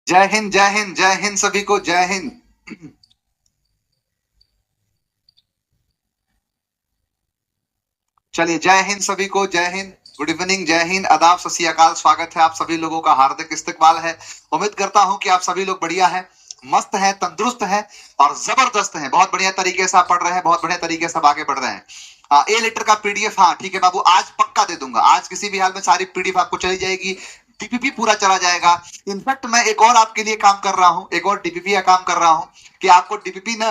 जय हिंद जय हिंद जय हिंद सभी को जय हिंद। चलिए जय हिंद सभी को जय हिंद। गुड इवनिंग, जय हिंद, आदाब, सत श्री अकाल। स्वागत है आप सभी लोगों का, हार्दिक इस्तकबाल है। उम्मीद करता हूं कि आप सभी लोग बढ़िया हैं, मस्त हैं, तंदुरुस्त हैं और जबरदस्त हैं। बहुत बढ़िया तरीके से आप पढ़ रहे हैं, बहुत बढ़िया तरीके से आप आगे बढ़ रहे हैं। ए लेटर का पीडीएफ, हाँ ठीक है बाबू, आज पक्का दे दूंगा। आज किसी भी हाल में सारी पीडीएफ आपको चली जाएगी, डीपीपी पूरा चला जाएगा। इनफैक्ट मैं एक और आपके लिए काम कर रहा हूं, एक और डीपीपी का काम कर रहा हूं कि आपको डीपीपी ना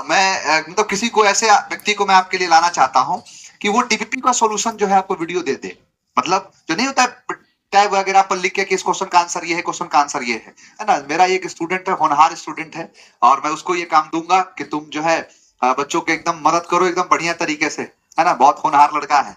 मैं मतलब किसी को ऐसे व्यक्ति को मैं आपके लिए लाना चाहता हूं कि वो डीपीपी का सॉल्यूशन जो है आपको वीडियो दे दे। मतलब जो नहीं होता है टैब वगैरह पर लिख के कि इस क्वेश्चन का आंसर ये है, क्वेश्चन का आंसर ये है ना। मेरा एक स्टूडेंट है, होनहार स्टूडेंट है, और मैं उसको ये काम दूंगा कि तुम जो है बच्चों के एकदम मदद करो, एकदम बढ़िया तरीके से, है ना। बहुत होनहार लड़का है।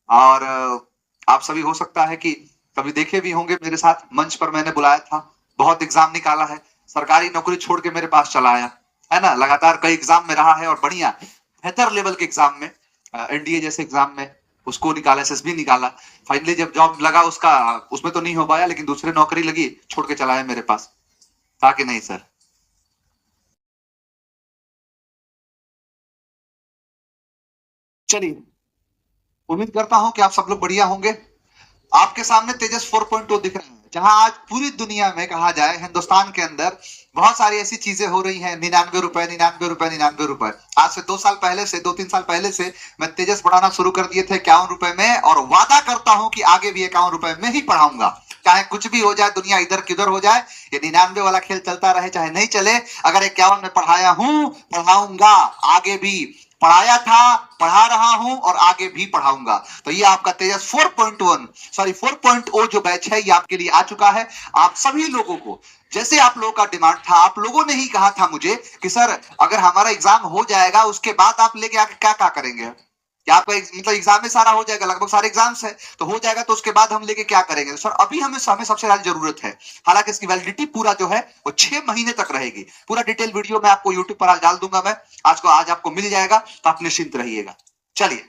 और आप सभी हो सकता है कि कभी देखे भी होंगे, मेरे साथ मंच पर मैंने बुलाया था, बहुत एग्जाम निकाला है, सरकारी नौकरी छोड़ के मेरे पास चला आया, है ना। लगातार कई एग्जाम में रहा है और बढ़िया बेहतर लेवल के एग्जाम में, एनडीए जैसे एग्जाम में उसको निकाला, एसएसबी निकाला। फाइनली जब जॉब लगा उसका, उसमें तो नहीं हो पाया, लेकिन दूसरे नौकरी लगी, छोड़ के चला आया मेरे पास। था कि नहीं सर? चलिए, उम्मीद करता हूं कि आप सब लोग बढ़िया होंगे। आपके सामने तेजस 4.0 दिख रहा है, जहां आज पूरी दुनिया में कहा जाए, हिंदुस्तान के अंदर बहुत सारी ऐसी चीजें हो रही हैं। 99 रुपए, 99 रुपए, 99 रुपए। आज से 2 साल पहले से, 2-3 साल पहले से मैं तेजस पढ़ाना शुरू कर दिए थे 51 रुपए में, और वादा करता हूं कि आगे भी 51 रुपए में ही पढ़ाऊंगा। चाहे कुछ भी हो जाए, दुनिया इधर किधर हो जाए, ये 99 वाला खेल चलता रहे चाहे नहीं चले, अगर 51 में पढ़ाया हूं, पढ़ाऊंगा, आगे भी पढ़ाया था, पढ़ा रहा हूं और आगे भी पढ़ाऊंगा। तो ये आपका तेजस 4.1 सॉरी 4.0 जो बैच है, ये आपके लिए आ चुका है। आप सभी लोगों को, जैसे आप लोगों का डिमांड था, आप लोगों ने ही कहा था मुझे कि सर अगर हमारा एग्जाम हो जाएगा उसके बाद आप लेके आके क्या क्या करेंगे। क्या आपका मतलब एग्जाम में सारा हो जाएगा, लगभग सारे एग्जाम्स है तो हो जाएगा, तो उसके बाद हम लेके क्या करेंगे। तो सर अभी हमें सबसे ज्यादा जरूरत है, हालांकि इसकी वैलिडिटी पूरा जो है वो 6 महीने तक रहेगी। पूरा डिटेल वीडियो मैं आपको यूट्यूब पर आज डाल दूंगा, मैं आज आपको मिल जाएगा, तो आप निश्चिंत रहिएगा। चलिए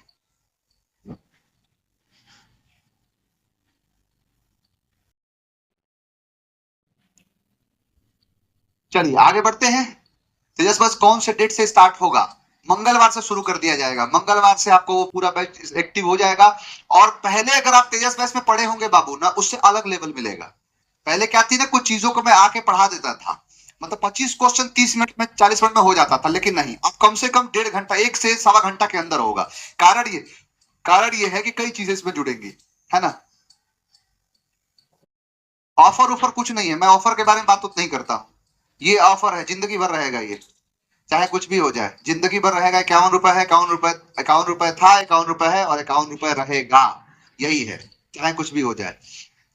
चलिए आगे बढ़ते हैं। तेजस बस कौन से डेट से स्टार्ट होगा? मंगलवार से शुरू कर दिया जाएगा। मंगलवार से आपको वो पूरा बैच एक्टिव हो जाएगा। और पहले अगर आप तेजस बैच में पढ़े होंगे बाबू ना, उससे अलग लेवल मिलेगा। पहले क्या थी ना, कुछ चीजों को मैं आके पढ़ा देता था, मतलब 25 क्वेश्चन 30 मिनट में, 40 मिनट में हो जाता था, लेकिन नहीं, अब कम से कम 1.5 घंटा, 1 से 1.25 घंटा के अंदर होगा। कारण ये है कि कई चीजें इसमें जुड़ेंगी, है ना। ऑफर ऑफर कुछ नहीं है, मैं ऑफर के बारे में बात नहीं करता हूँ। ये ऑफर है, जिंदगी भर रहेगा ये, चाहे कुछ भी हो जाए, जिंदगी भर रहेगा। 51 रुपए है, 51 रुपए, 51 रुपए था, 51 रुपए है और 51 रुपए रहेगा। यही है, चाहे कुछ भी हो जाए।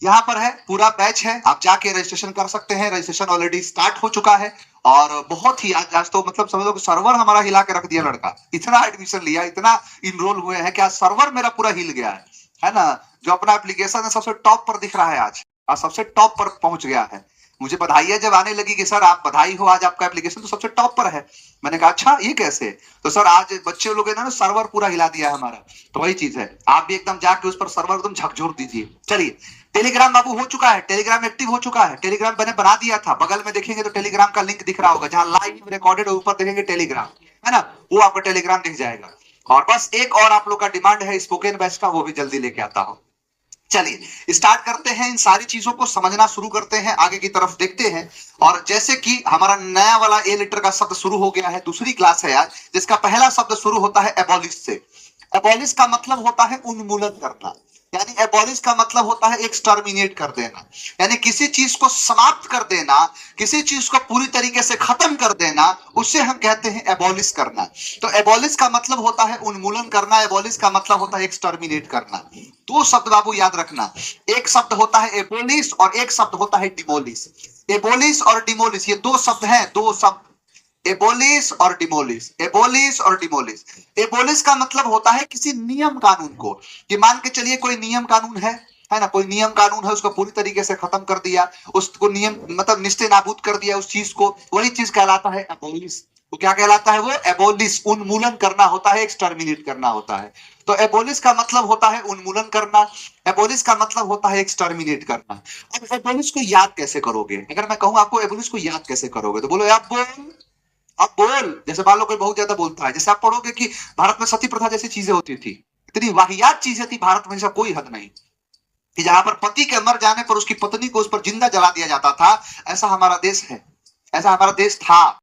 यहाँ पर है, पूरा बैच है, आप जाके रजिस्ट्रेशन कर सकते हैं। रजिस्ट्रेशन ऑलरेडी स्टार्ट हो चुका है, और बहुत ही आज तो मतलब समझ लो कि सर्वर हमारा हिला के रख दिया लड़का। इतना एडमिशन लिया, इतना इनरोल हुए हैं कि आज सर्वर मेरा पूरा हिल गया है ना। जो अपना एप्लीकेशन है सबसे टॉप पर दिख रहा है आज सबसे टॉप पर पहुंच गया है। मुझे बधाइयां जब आने लगी कि सर आप बधाई हो, आज आपका एप्लीकेशन तो सबसे टॉप पर है। मैंने कहा अच्छा ये कैसे? तो सर आज बच्चे लोग ना सर्वर पूरा हिला दिया है हमारा। तो वही चीज है, आप भी एकदम जाके उस पर सर्वर एकदम झकझोर दीजिए। चलिए, टेलीग्राम बाबू हो चुका है, टेलीग्राम एक्टिव हो चुका है। टेलीग्राम मैंने बना दिया था, बगल में देखेंगे तो टेलीग्राम का लिंक दिख रहा होगा, जहां लाइव रिकॉर्डेड ऊपर देखेंगे टेलीग्राम, है ना, वो आपका टेलीग्राम दिख जाएगा। और बस एक और आप लोग का डिमांड है स्पोकन बैच का, वो भी जल्दी लेके आता हूं। चलिए स्टार्ट करते हैं, इन सारी चीजों को समझना शुरू करते हैं, आगे की तरफ देखते हैं। और जैसे कि हमारा नया वाला ए लेटर का शब्द शुरू हो गया है, दूसरी क्लास है आज, जिसका पहला शब्द शुरू होता है एबॉलिश से। एबॉलिश का मतलब होता है उन्मूलन करना, यानी एबॉलिश का मतलब होता है एक्सटर्मिनेट कर देना, यानी किसी चीज को समाप्त कर देना, किसी चीज को पूरी तरीके से खत्म कर देना, उससे हम कहते हैं एबॉलिश करना। तो एबॉलिश का मतलब होता है उन्मूलन करना, एबॉलिश का मतलब होता है एक्सटर्मिनेट करना। दो शब्द बाबू याद रखना, एक शब्द होता है एबोलिश और एक शब्द होता है डिमोलिश। एबोलिश और डिमोलिश ये दो शब्द हैं, दो शब्द, एबोलिश और डिमोलिश, एबोलिश और डिमोलिश। एबोलिश का मतलब होता है किसी नियम कानून को, कि मान के चलिए कोई नियम कानून है ना, कोई नियम कानून है, उसको पूरी तरीके से खत्म कर दिया, उसको नियम मतलब निस्ते नाबूद कर दिया उस चीज को, वही चीज कहलाता है एबोलिश। वो क्या कहलाता है? वो एबोलिश, उन्मूलन करना होता है, एक्सटर्मिनेट करना होता है। तो एबोलिश का मतलब होता है उन्मूलन करना, एबोलिश का मतलब होता है एक्सटर्मिनेट करना। अब एबोलिश को याद कैसे करोगे? अगर मैं कहूं आपको एबोलिश को याद कैसे करोगे, तो बोलो आप बोल, अब बोल। जैसे मान लो कोई बहुत ज्यादा बोलता है, जैसे आप पढ़ोगे कि भारत में सती प्रथा जैसी चीजें होती थी, इतनी वाहियात चीजें थी भारत में, ऐसा कोई हद नहीं, कि जहां पर पति के मर जाने पर उसकी पत्नी को उस पर जिंदा जला दिया जाता था। ऐसा हमारा देश है, ऐसा हमारा देश था।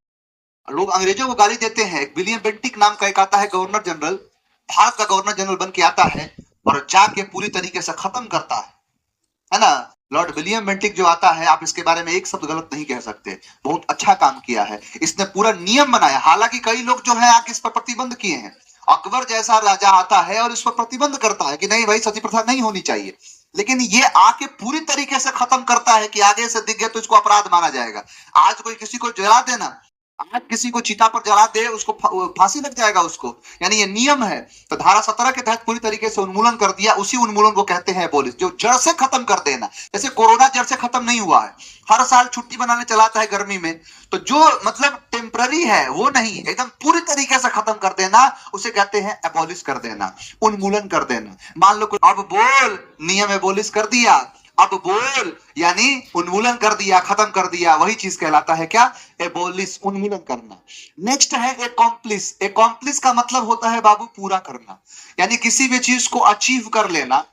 लोग अंग्रेजों को गाली देते हैं। विलियम बेंटिक नाम का एक आता है गवर्नर जनरल, भारत का गवर्नर जनरल बन के आता है और जाके पूरी तरीके से खत्म करता है ना। लॉर्ड विलियम बेंटिक जो आता है, आप इसके बारे में एक शब्द गलत नहीं कह सकते, बहुत अच्छा काम किया है। इसने पूरा नियम बनाया, हालांकि कई लोग जो है आके इस पर प्रतिबंध किए हैं। अकबर जैसा राजा आता है और इस पर प्रतिबंध करता है कि नहीं भाई, सती प्रथा नहीं होनी चाहिए, लेकिन ये आके पूरी तरीके से खत्म करता है कि आगे से दिख गया तो इसको अपराध माना जाएगा। आज कोई किसी को जला देना, आज किसी को चिता पर जला दे, उसको फांसी लग जाएगा उसको, यानी ये नियम है। तो धारा 17 के तहत पूरी तरीके से उन्मूलन कर दिया। उसी उन्मूलन को कहते हैं एबोलिश, जो जड़ से खत्म कर देना। जैसे कोरोना जड़ से खत्म नहीं हुआ है, हर साल छुट्टी बनाने चलाता है गर्मी में, तो जो मतलब टेम्पररी है वो नहीं, एकदम पूरी तरीके से खत्म कर देना, उसे कहते हैं एबोलिश कर देना, उन्मूलन कर देना। मान लो अब बोल, नियम एबोलिश कर दिया, अब बोल यानी उन्मूलन कर दिया, खत्म कर दिया, वही चीज कहलाता है क्या? एबोलिश, उन्मूलन करना। नेक्स्ट है एकॉम्प्लिस। एकॉम्प्लिस का मतलब होता है बाबू पूरा करना, यानी किसी भी चीज को अचीव कर लेना।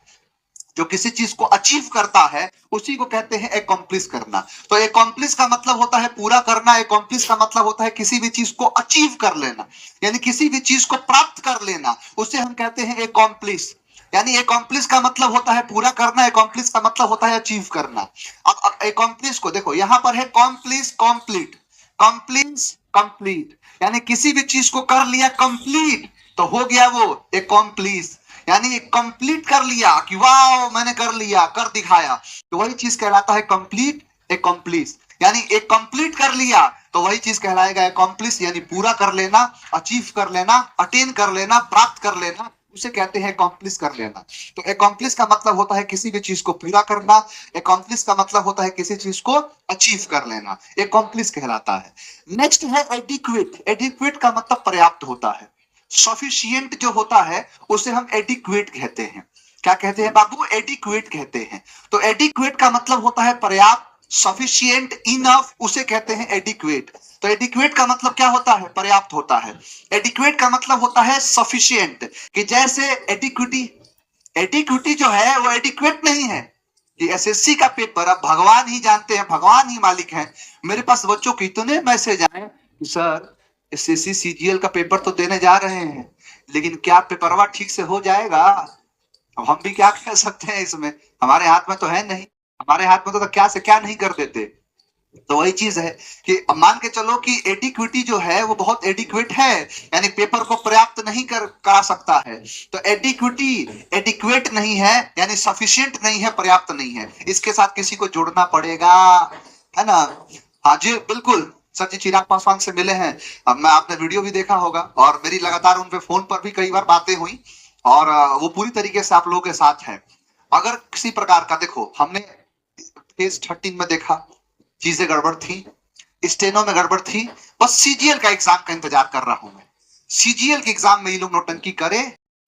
जो किसी चीज को अचीव करता है उसी को कहते हैं एकॉम्प्लिस करना। तो एकॉम्प्लिस का मतलब होता है पूरा करना, एकॉम्प्लिस का मतलब होता है किसी भी चीज को अचीव कर लेना, यानी किसी भी चीज को प्राप्त कर लेना, उसे हम कहते हैं एकॉम्प्लिस। यानी एकॉम्प्लिस का मतलब होता है पूरा करना, एकॉम्प्लिस का मतलब होता है अचीव करना। अब एकॉम्प्लिस को देखो, यहां पर है कॉम्प्लिस, कंप्लीट, कॉम्प्लिस कंप्लीट, यानी किसी भी चीज को कर लिया कंप्लीट तो हो गया वो एकॉम्प्लिस, यानी कंप्लीट कर लिया कि वाह मैंने कर लिया, कर दिखाया, तो वही चीज कहलाता है कंप्लीट, एकॉम्प्लिस। यानी एक कंप्लीट कर लिया तो वही चीज कहलाएगा एकॉम्प्लिस, यानी पूरा कर लेना, अचीव कर लेना, अटेन कर लेना, प्राप्त कर लेना, उसे कहते हैं अकॉम्प्लिश कर लेना। तो अकॉम्प्लिश का मतलब होता है किसी भी चीज को पूरा करना, अकॉम्प्लिश का मतलब होता है किसी चीज को अचीव कर लेना, अकॉम्प्लिश कहलाता है। नेक्स्ट है एडिक्वेट। एडिक्वेट का मतलब पर्याप्त होता है। सफिशिएंट जो होता है उसे हम एडिक्वेट कहते हैं। क्या कहते हैं बाबू? एडिक्वेट कहते हैं। तो एडिक्वेट का मतलब होता है पर्याप्त, सफिशिएंट, इनफ, उसे कहते हैं एडिक्वेट। तो एडिक्वेट का मतलब क्या होता है? पर्याप्त होता है। एडिक्वेट का मतलब होता है सफिशिएंट, कि जैसे एडिक्विटी, एडिक्विटी जो है वो एडिक्वेट नहीं है कि एसएससी का पेपर अब भगवान ही जानते हैं, भगवान ही मालिक है। मेरे पास बच्चों के इतने मैसेज आए कि सर एसएससी सीजीएल का पेपर तो देने जा रहे हैं, लेकिन क्या पेपरवा ठीक से हो जाएगा? अब हम भी क्या कह सकते हैं इसमें, हमारे हाथ में तो है नहीं, हमारे हाथ में तो क्या से क्या नहीं कर देते। तो वही चीज है कि अब मान के चलो कि एडिक्विटी जो है वो बहुत एडिक्वेट है, यानी पेपर को पर्याप्त नहीं करा सकता है। तो एडिक्विटी एडिक्वेट नहीं है, यानी सफिशिएंट नहीं है, पर्याप्त नहीं है, इसके साथ किसी को जोड़ना पड़ेगा, है ना। हाँ जी बिल्कुल, सर जी चिराग पासवान से मिले हैं, अब मैं आपने वीडियो भी देखा होगा और मेरी लगातार उन पे फोन पर भी कई बार बातें हुई और वो पूरी तरीके से आप लोगों के साथ है। अगर किसी प्रकार का, देखो हमने फेज 13 में देखा चीजें गड़बड़ थी, स्टेनो में गड़बड़ थी, बस सीजीएल का एग्जाम का इंतजार कर रहा हूं मैं। सीजीएल के एग्जाम में ये लोग नौटंकी करे,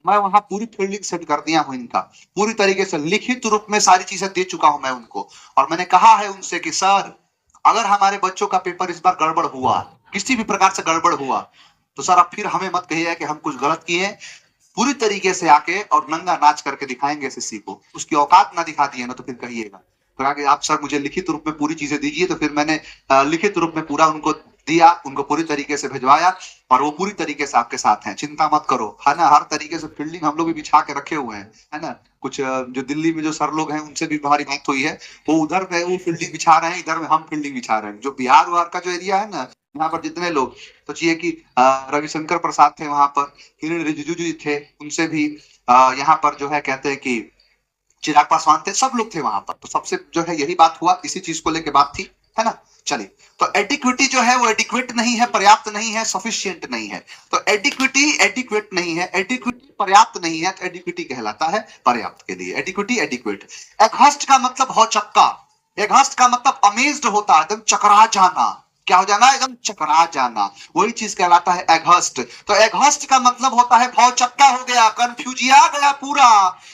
मैं वहां पूरी फील्डिंग सेट कर दिया हूं इनका, पूरी तरीके से लिखित रूप में सारी चीजें दे चुका हूं मैं उनको। और मैंने कहा है उनसे कि सर अगर हमारे बच्चों का पेपर इस बार गड़बड़ हुआ, किसी भी प्रकार से गड़बड़ हुआ, तो सर आप फिर हमें मत कहिए कि हम कुछ गलत किए, पूरी तरीके से आके और नंगा नाच करके दिखाएंगे एसएससी को, उसकी औकात ना दिखा दिए ना तो फिर कहिएगा। तो आगे आप सर मुझे लिखित रूप में पूरी चीजें दीजिए, तो फिर मैंने लिखित रूप में पूरा उनको दिया, उनको पूरी तरीके से भिजवाया और वो पूरी तरीके से आपके साथ हैं, चिंता मत करो, है ना। हर तरीके से फील्डिंग हम लोग भी बिछा के रखे हुए हैं, है ना। कुछ जो दिल्ली में जो सर लोग हैं उनसे भी हमारी बात हुई है, वो उधर में वो फील्डिंग बिछा रहे हैं, इधर में हम फील्डिंग बिछा रहे हैं। जो बिहार उहार का जो एरिया है ना, यहाँ पर जितने लोग, तो चाहिए कि रविशंकर प्रसाद थे वहां पर, किरण रिजिजू जी थे, उनसे भी यहाँ पर जो है कहते हैं कि चिराग पासवान थे, सब लोग थे वहां पर। तो सबसे जो है यही बात हुआ, इसी चीज को लेके बात थी, है ना। चलिए, तो एडिक्विटी जो है वो एडिक्वेट नहीं है, पर्याप्त नहीं है, सफिशिएंट नहीं है। तो एडिक्विटी एडिक्वेट नहीं है, एडिक्विटी पर्याप्त नहीं है, तो एडिक्विटी कहलाता है पर्याप्त के लिए, एडिक्विटी एडिक्वेट। एघस्ट का मतलब हो चक्का, एघस्ट का मतलब अमेज्ड होता है, एकदम चकरा जाना, क्या हो जाना, एकदम चकरा जाना, वही चीज कहलाता है एघस्ट। तो एघस्ट का मतलब होता है भौचक्का हो गया, कंफ्यूजिया गया पूरा,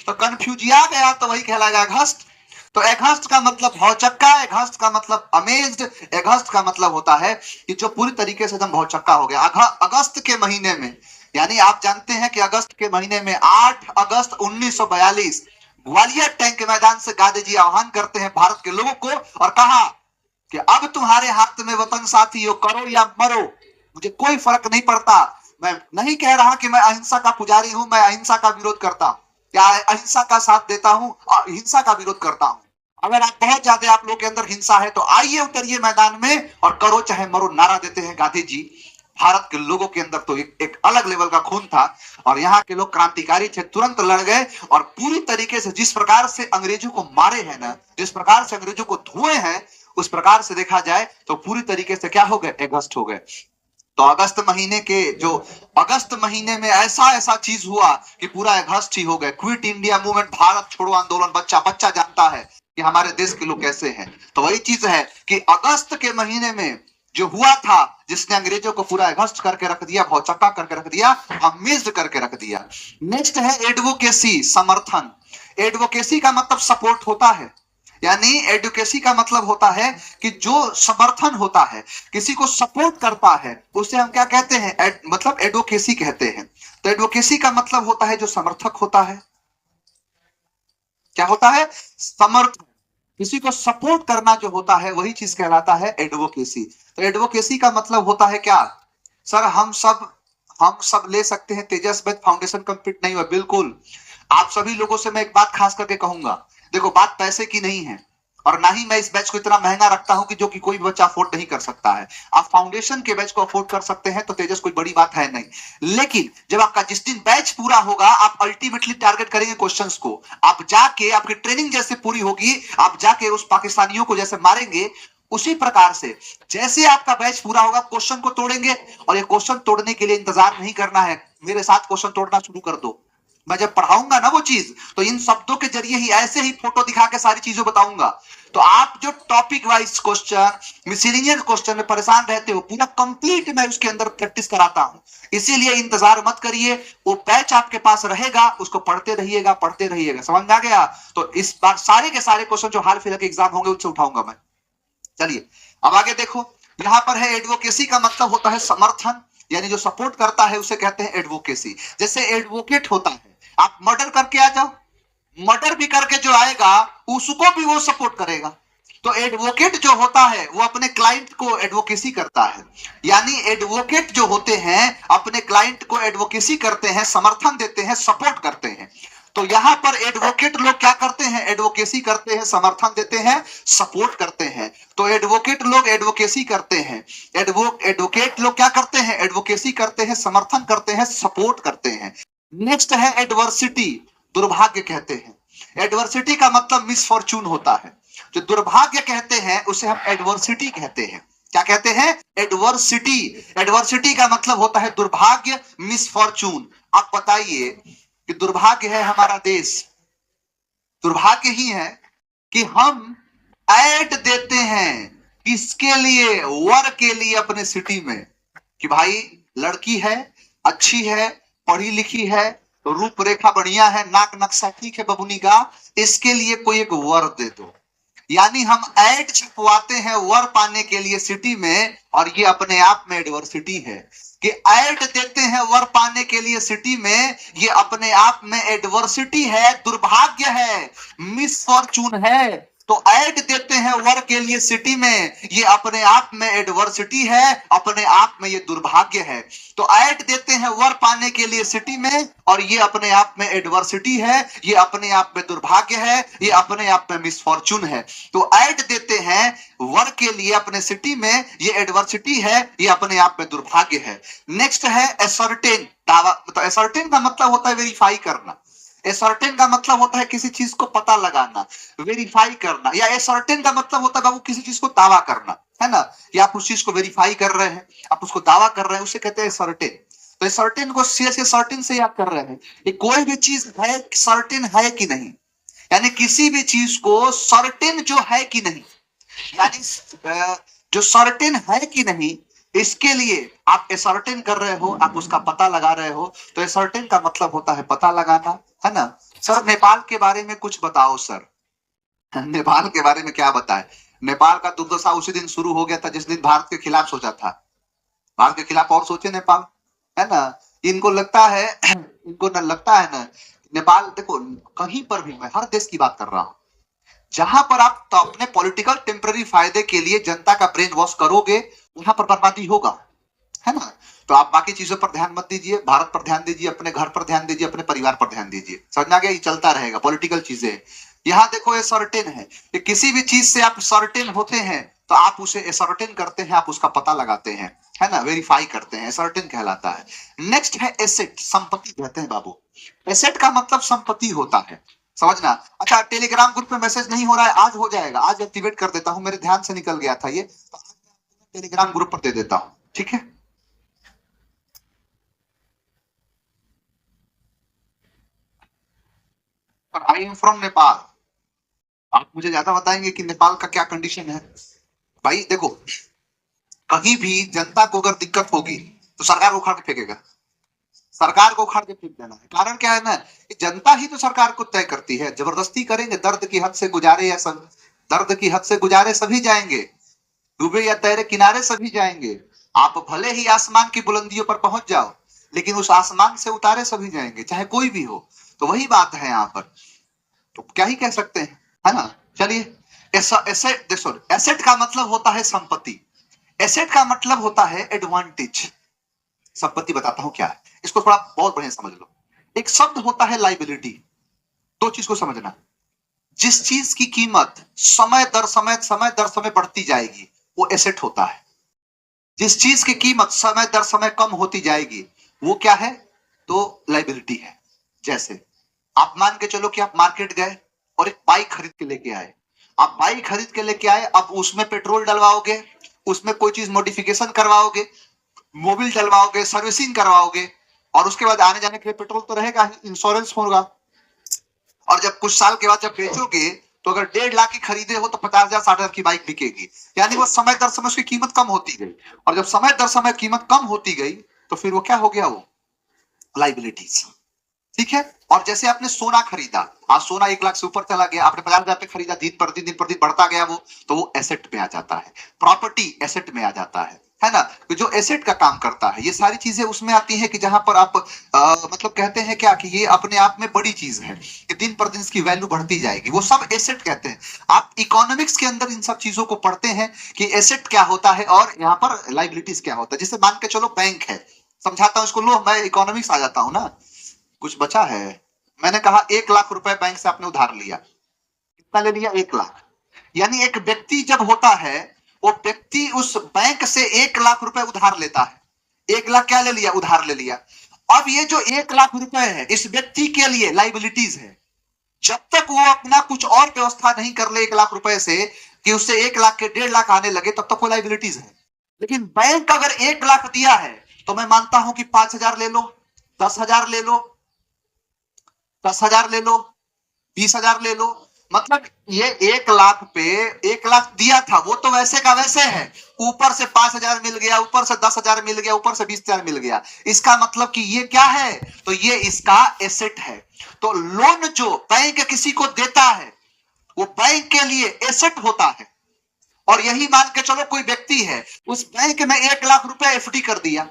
तो कंफ्यूजिया गया तो वही कहलाएगा एघस्ट। तो एघस्ट का मतलब भौचक्का, एघस्ट का मतलब अमेज्ड, एघस्ट का मतलब होता है कि जो पूरी तरीके से एकदम भौचक्का हो गया। अगस्त के महीने में, यानी आप जानते हैं कि अगस्त के महीने में 8 अगस्त 1942 ग्वालियर टैंक के मैदान से गांधी जी आह्वान करते हैं भारत के लोगों को और कहा कि अब तुम्हारे हाथ में वतन साथियों, करो या मरो, मुझे कोई फर्क नहीं पड़ता। मैं नहीं कह रहा कि मैं अहिंसा का पुजारी हूं, मैं अहिंसा का विरोध करता हूं या अहिंसा का साथ देता हूं और हिंसा का विरोध करता हूं। अगर आप बहुत ज्यादा आप लोग के अंदर हिंसा है तो आइए उतरिए मैदान में और करो चाहे मरो, नारा देते हैं गांधी जी। भारत के लोगों के अंदर तो एक अलग लेवल का खून था और यहाँ के लोग क्रांतिकारी थे, तुरंत लड़ गए और पूरी तरीके से जिस प्रकार से अंग्रेजों को मारे हैं ना, जिस प्रकार से अंग्रेजों को धुए हैं, उस प्रकार से देखा जाए तो पूरी तरीके से क्या हो गए, एगस्ट हो गए। तो अगस्त महीने के जो अगस्त महीने में ऐसा ऐसा चीज हुआ कि पूरा अगस्त ही हो गए। क्विट इंडिया मूवमेंट, भारत छोड़ो आंदोलन, बच्चा बच्चा जानता है कि हमारे देश के लोग कैसे हैं। तो वही चीज है कि अगस्त के महीने में जो हुआ था, जिसने अंग्रेजों को पूरा अगस्त करके रख दिया, भौचक्का करके रख दिया, अमेज्ड करके रख दिया। नेक्स्ट है एडवोकेसी, समर्थन। एडवोकेसी का मतलब सपोर्ट होता है, यानी एडवोकेसी का मतलब होता है कि जो समर्थन होता है, किसी को सपोर्ट करता है, उसे हम क्या कहते हैं, मतलब एडवोकेसी कहते हैं। तो एडवोकेसी का मतलब होता है जो समर्थक होता है, क्या होता है, समर्थन। किसी को सपोर्ट करना जो होता है वही चीज कहलाता है एडवोकेसी। तो एडवोकेसी का मतलब होता है क्या, सर हम सब ले सकते हैं तेजस बैच फाउंडेशन कंप्लीट नहीं हुआ, बिल्कुल। आप सभी लोगों से मैं एक बात खास करके कहूंगा, देखो बात पैसे की नहीं है और ना ही मैं इस बैच को इतना महंगा रखता हूं कि जो कि कोई बच्चा अफोर्ड नहीं कर सकता है। आप फाउंडेशन के बैच को अफोर्ड कर सकते हैं तो तेजस कोई बड़ी बात है नहीं। लेकिन जब आपका जिस दिन बैच पूरा होगा, आप अल्टीमेटली टारगेट करेंगे क्वेश्चंस को, आप जाके आपकी ट्रेनिंग जैसे पूरी होगी, आप जाके उस पाकिस्तानियों को जैसे मारेंगे, उसी प्रकार से जैसे आपका बैच पूरा होगा क्वेश्चन को तोड़ेंगे। और ये क्वेश्चन तोड़ने के लिए इंतजार नहीं करना है, मेरे साथ क्वेश्चन तोड़ना शुरू कर दो। मैं जब पढ़ाऊंगा ना वो चीज, तो इन शब्दों के जरिए ही ऐसे ही फोटो दिखा के सारी चीजें बताऊंगा। तो आप जो topic wise question, miscellaneous question में परेशान रहते हो, पूरा कंप्लीट मैं उसके अंदर प्रैक्टिस कराता हूं। इसीलिए इंतजार मत करिए, वो बैच आपके पास रहेगा, उसको पढ़ते रहिएगा, पढ़ते रहिएगा। समझ में आ गया? तो इस बार सारे के सारे क्वेश्चन जो हाल फिलहाल के एग्जाम होंगे उनसे उठाऊंगा मैं। चलिए अब आगे देखो, यहां पर है एडवोकेसी का मतलब होता है समर्थन, यानी जो सपोर्ट करता है उसे कहते हैं एडवोकेसी। जैसे एडवोकेट होता है, आप मर्डर करके आ जाओ, मर्डर भी करके जो आएगा उसको भी वो सपोर्ट करेगा। तो एडवोकेट जो होता है वो अपने क्लाइंट को एडवोकेसी करता है, यानी एडवोकेट जो होते हैं अपने क्लाइंट को एडवोकेसी करते हैं, समर्थन देते हैं, सपोर्ट करते हैं। तो यहां पर एडवोकेट लोग क्या करते हैं, एडवोकेसी करते हैं, समर्थन देते हैं, सपोर्ट करते हैं। तो एडवोकेट लोग एडवोकेसी करते हैं, एडवोकेट लोग क्या करते हैं, एडवोकेसी करते हैं, समर्थन करते हैं, सपोर्ट करते हैं। नेक्स्ट है एडवर्सिटी, दुर्भाग्य कहते हैं। एडवर्सिटी का मतलब मिसफॉर्चून होता है, जो दुर्भाग्य कहते हैं उसे हम एडवर्सिटी कहते हैं। क्या कहते हैं, एडवर्सिटी। एडवर्सिटी का मतलब होता है दुर्भाग्य, मिसफॉर्चून। आप बताइए कि दुर्भाग्य है हमारा देश, दुर्भाग्य ही है कि हम ऐड देते हैं किसके लिए, वर के लिए अपने सिटी में, कि भाई लड़की है, अच्छी है, पढ़ी लिखी है, रूपरेखा बढ़िया है, नाक नक्शा ठीक है बबुनी का, इसके लिए कोई एक वर दे दो। यानी हम ऐड छपवाते हैं वर पाने के लिए सिटी में, और ये अपने आप में एडवर्सिटी है कि ऐड देते हैं वर पाने के लिए सिटी में, ये अपने आप में एडवर्सिटी है, दुर्भाग्य है, मिसफॉर्चून है। तो ऐड देते हैं वर के लिए सिटी में, ये अपने आप में एडवर्सिटी है, अपने आप में ये दुर्भाग्य है। तो ऐड देते हैं वर पाने के लिए सिटी में, और ये अपने आप में एडवर्सिटी है, ये अपने आप में दुर्भाग्य है, ये अपने आप में मिसफॉर्चून है। तो ऐड देते हैं वर के लिए अपने सिटी में, ये एडवर्सिटी है, ये अपने आप में दुर्भाग्य है। नेक्स्ट है एसर्टेन, दावा। तो एसर्टेन का मतलब होता है वेरीफाई करना। एसर्टेन का मतलब होता है किसी चीज को पता लगाना, वेरीफाई करना। या एसर्टेन का मतलब होता है बाबू किसी चीज को दावा करना, है ना, या आप उस चीज को वेरीफाई कर रहे हैं, आप उसको दावा कर रहे हैं, उसे कहते हैं सर्टेन। तो सर्टेन को सर्टेन से याद कर रहे हैं कि कोई भी चीज है सर्टेन है कि नहीं, यानी किसी भी चीज को सर्टेन जो है कि नहीं, यानी जो सर्टेन है कि नहीं, इसके लिए आप असर्टेन कर रहे हो, आप उसका पता लगा रहे हो। तो असर्टेन का मतलब होता है पता लगाना, है ना। सर नेपाल के बारे में कुछ बताओ सर। नेपाल के बारे में क्या बताए। नेपाल का दुर्दशा उसी दिन शुरू हो गया था जिस दिन भारत के खिलाफ सोचा था। भारत के खिलाफ और सोचे नेपाल, है ना। इनको लगता है इनको न लगता है ना, नेपाल देखो, कहीं पर भी, मैं हर देश की बात कर रहा हूं, जहां पर आप तो अपने पॉलिटिकल टेम्पररी फायदे के लिए जनता का ब्रेन वॉश करोगे, वहां पर बर्बादी होगा, है ना। तो आप बाकी चीजों पर ध्यान मत दीजिए, भारत पर ध्यान दीजिए, अपने घर पर ध्यान दीजिए, अपने परिवार पर ध्यान दीजिए। समझ आ गया, ये चलता रहेगा, पॉलिटिकल चीजें। यहाँ देखो, ये सर्टेन है कि किसी भी चीज से आप सर्टेन होते हैं तो आप उसे सर्टेन करते हैं, आप उसका पता लगाते हैं, है ना, वेरीफाई करते हैं, सर्टेन कहलाता है। नेक्स्ट है एसेट, संपत्ति कहते हैं बाबू। एसेट का मतलब संपत्ति होता है, समझना। अच्छा, टेलीग्राम ग्रुप में मैसेज नहीं हो रहा है, आज हो जाएगा, आज एक्टिवेट कर देता हूं, मेरे ध्यान से निकल गया था ये, तो आज टेलीग्राम ग्रुप पर दे देता हूं, ठीक है। I am from Nepal. आप मुझे ज्यादा बताएंगे कि नेपाल का क्या कंडीशन है। भाई देखो, कहीं भी जनता को अगर दिक्कत होगी तो सरकार को उखाड़ के फेंकेगा, सरकार को उखाड़ के फेंक देना है। कारण क्या है ना, कि जनता ही तो सरकार को तय करती है। जबरदस्ती करेंगे, दर्द की हद से गुजारे या सब, दर्द की हद से गुजारे सभी जाएंगे, डूबे या तैरे किनारे सभी जाएंगे। आप भले ही आसमान की बुलंदियों पर पहुंच जाओ, लेकिन उस आसमान से उतारे सभी जाएंगे, चाहे कोई भी हो। तो वही बात है यहाँ पर, तो क्या ही कह सकते हैं, है ना। चलिए, एसेट देखो, एसेट का मतलब होता है संपत्ति, एसेट का मतलब होता है एडवांटेज। संपत्ति बताता हूं क्या है, इसको थोड़ा बहुत बढ़िया समझ लो। एक शब्द होता है लाइबिलिटी। दो चीज को समझना, जिस चीज की कीमत समय दर समय बढ़ती जाएगी, वो एसेट होता है। जिस चीज की कीमत समय दर समय कम होती जाएगी, वो क्या है, तो लाइबिलिटी है। जैसे आप मान के चलो कि आप मार्केट गए और एक बाइक खरीद के लेके आए। आप बाइक खरीद के लेके आए, अब उसमें पेट्रोल डलवाओगे, उसमें कोई चीज मॉडिफिकेशन करवाओगे, मोबिल डलवाओगे, सर्विसिंग करवाओगे, और उसके बाद आने जाने के लिए पेट्रोल तो रहेगा ही, इंश्योरेंस होगा। और जब कुछ साल के बाद जब बेचोगे, तो अगर 1.5 लाख की खरीदे हो तो 50,000 60,000 की बाइक बिकेगी। यानी वो समय दर समय उसकी कीमत कम होती गई, और जब समय दर समय कीमत कम होती गई, तो फिर वो क्या हो गया, वो लाइबिलिटीज, ठीक है। और जैसे आपने सोना खरीदा, आज सोना 1 लाख से ऊपर चला गया, आपने 50,000 पे खरीदा, दिन पर दिन बढ़ता गया वो, तो वो एसेट में आ जाता है, प्रॉपर्टी एसेट में आ जाता है ना। तो जो एसेट का काम करता है, ये सारी चीजें उसमें आती है कि जहां पर आप मतलब कहते हैं क्या, कि ये अपने आप में बड़ी चीज है, कि दिन पर दिन इसकी वैल्यू बढ़ती जाएगी, वो सब एसेट कहते हैं। आप इकोनॉमिक्स के अंदर इन सब चीजों को पढ़ते हैं कि एसेट क्या होता है और यहाँ पर लाइबिलिटीज क्या होता है। जैसे मान के चलो बैंक है, समझाता हूँ इसको, लो मैं इकोनॉमिक्स आ जाता हूँ ना, कुछ बचा है। मैंने कहा 1 लाख रुपए बैंक से आपने उधार लिया, कितना ले लिया, 1 लाख। यानी एक व्यक्ति जब होता है, वो व्यक्ति उस बैंक से 1 लाख रुपए उधार लेता है। 1 लाख क्या ले लिया, उधार ले लिया। अब ये जो 1 लाख रुपए है, इस व्यक्ति के लिए लाइबिलिटीज है। जब तक वो अपना कुछ और व्यवस्था नहीं कर ले 1 लाख रुपए से, कि उससे 1 लाख के 1.5 लाख आने लगे, तब तक वो लाइबिलिटीज है। लेकिन बैंक अगर 1 लाख दिया है, तो मैं मानता हूं कि 5,000 ले लो, 10,000 ले लो, 10,000 ले लो, 20,000 ले लो। मतलब ये 1 लाख पे, 1 लाख दिया था, वो तो वैसे का वैसे है, ऊपर से 5,000 मिल गया, ऊपर से 10,000 मिल गया, ऊपर से 20,000 मिल गया। इसका मतलब कि ये क्या है, तो ये इसका एसेट है। तो लोन जो बैंक किसी को देता है, वो बैंक के लिए एसेट होता है। और यही मान के चलो कोई व्यक्ति है, उस बैंक में 1 लाख रुपए एफडी कर दिया,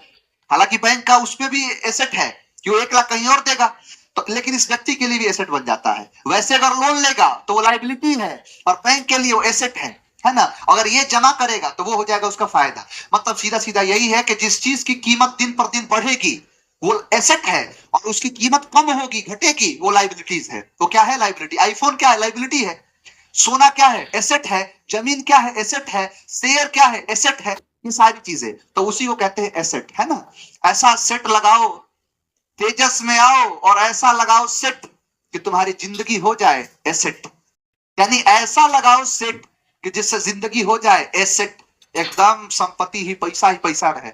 हालांकि बैंक का उसमें भी एसेट है कि वो 1 लाख कहीं और देगा, तो लेकिन इस व्यक्ति के लिए भी एसेट बन जाता है। वैसे अगर लोन लेगा तो वो लाइबिलिटी है, और बैंक के लिए वो एसेट है ना। अगर ये जमा करेगा तो वो हो जाएगा उसका फायदा। मतलब सीधा सीधा यही है कि जिस चीज की कीमत दिन पर दिन बढ़ेगी, वो एसेट है, और उसकी कीमत कम होगी, घटेगी, वो लाइबिलिटीज है। तो क्या है लाइबिलिटी, आईफोन क्या है, लाइबिलिटी है। सोना क्या है, एसेट है। जमीन क्या है, एसेट है। शेयर क्या है, एसेट है। ये सारी चीजें तो उसी को कहते हैं एसेट, है ना। ऐसा सेट लगाओ, तेजस में आओ, और ऐसा लगाओ सेट कि तुम्हारी जिंदगी हो जाए एसेट। यानी ऐसा लगाओ सेट कि जिससे जिंदगी हो जाए एसेट, एकदम संपत्ति ही पैसा रहे।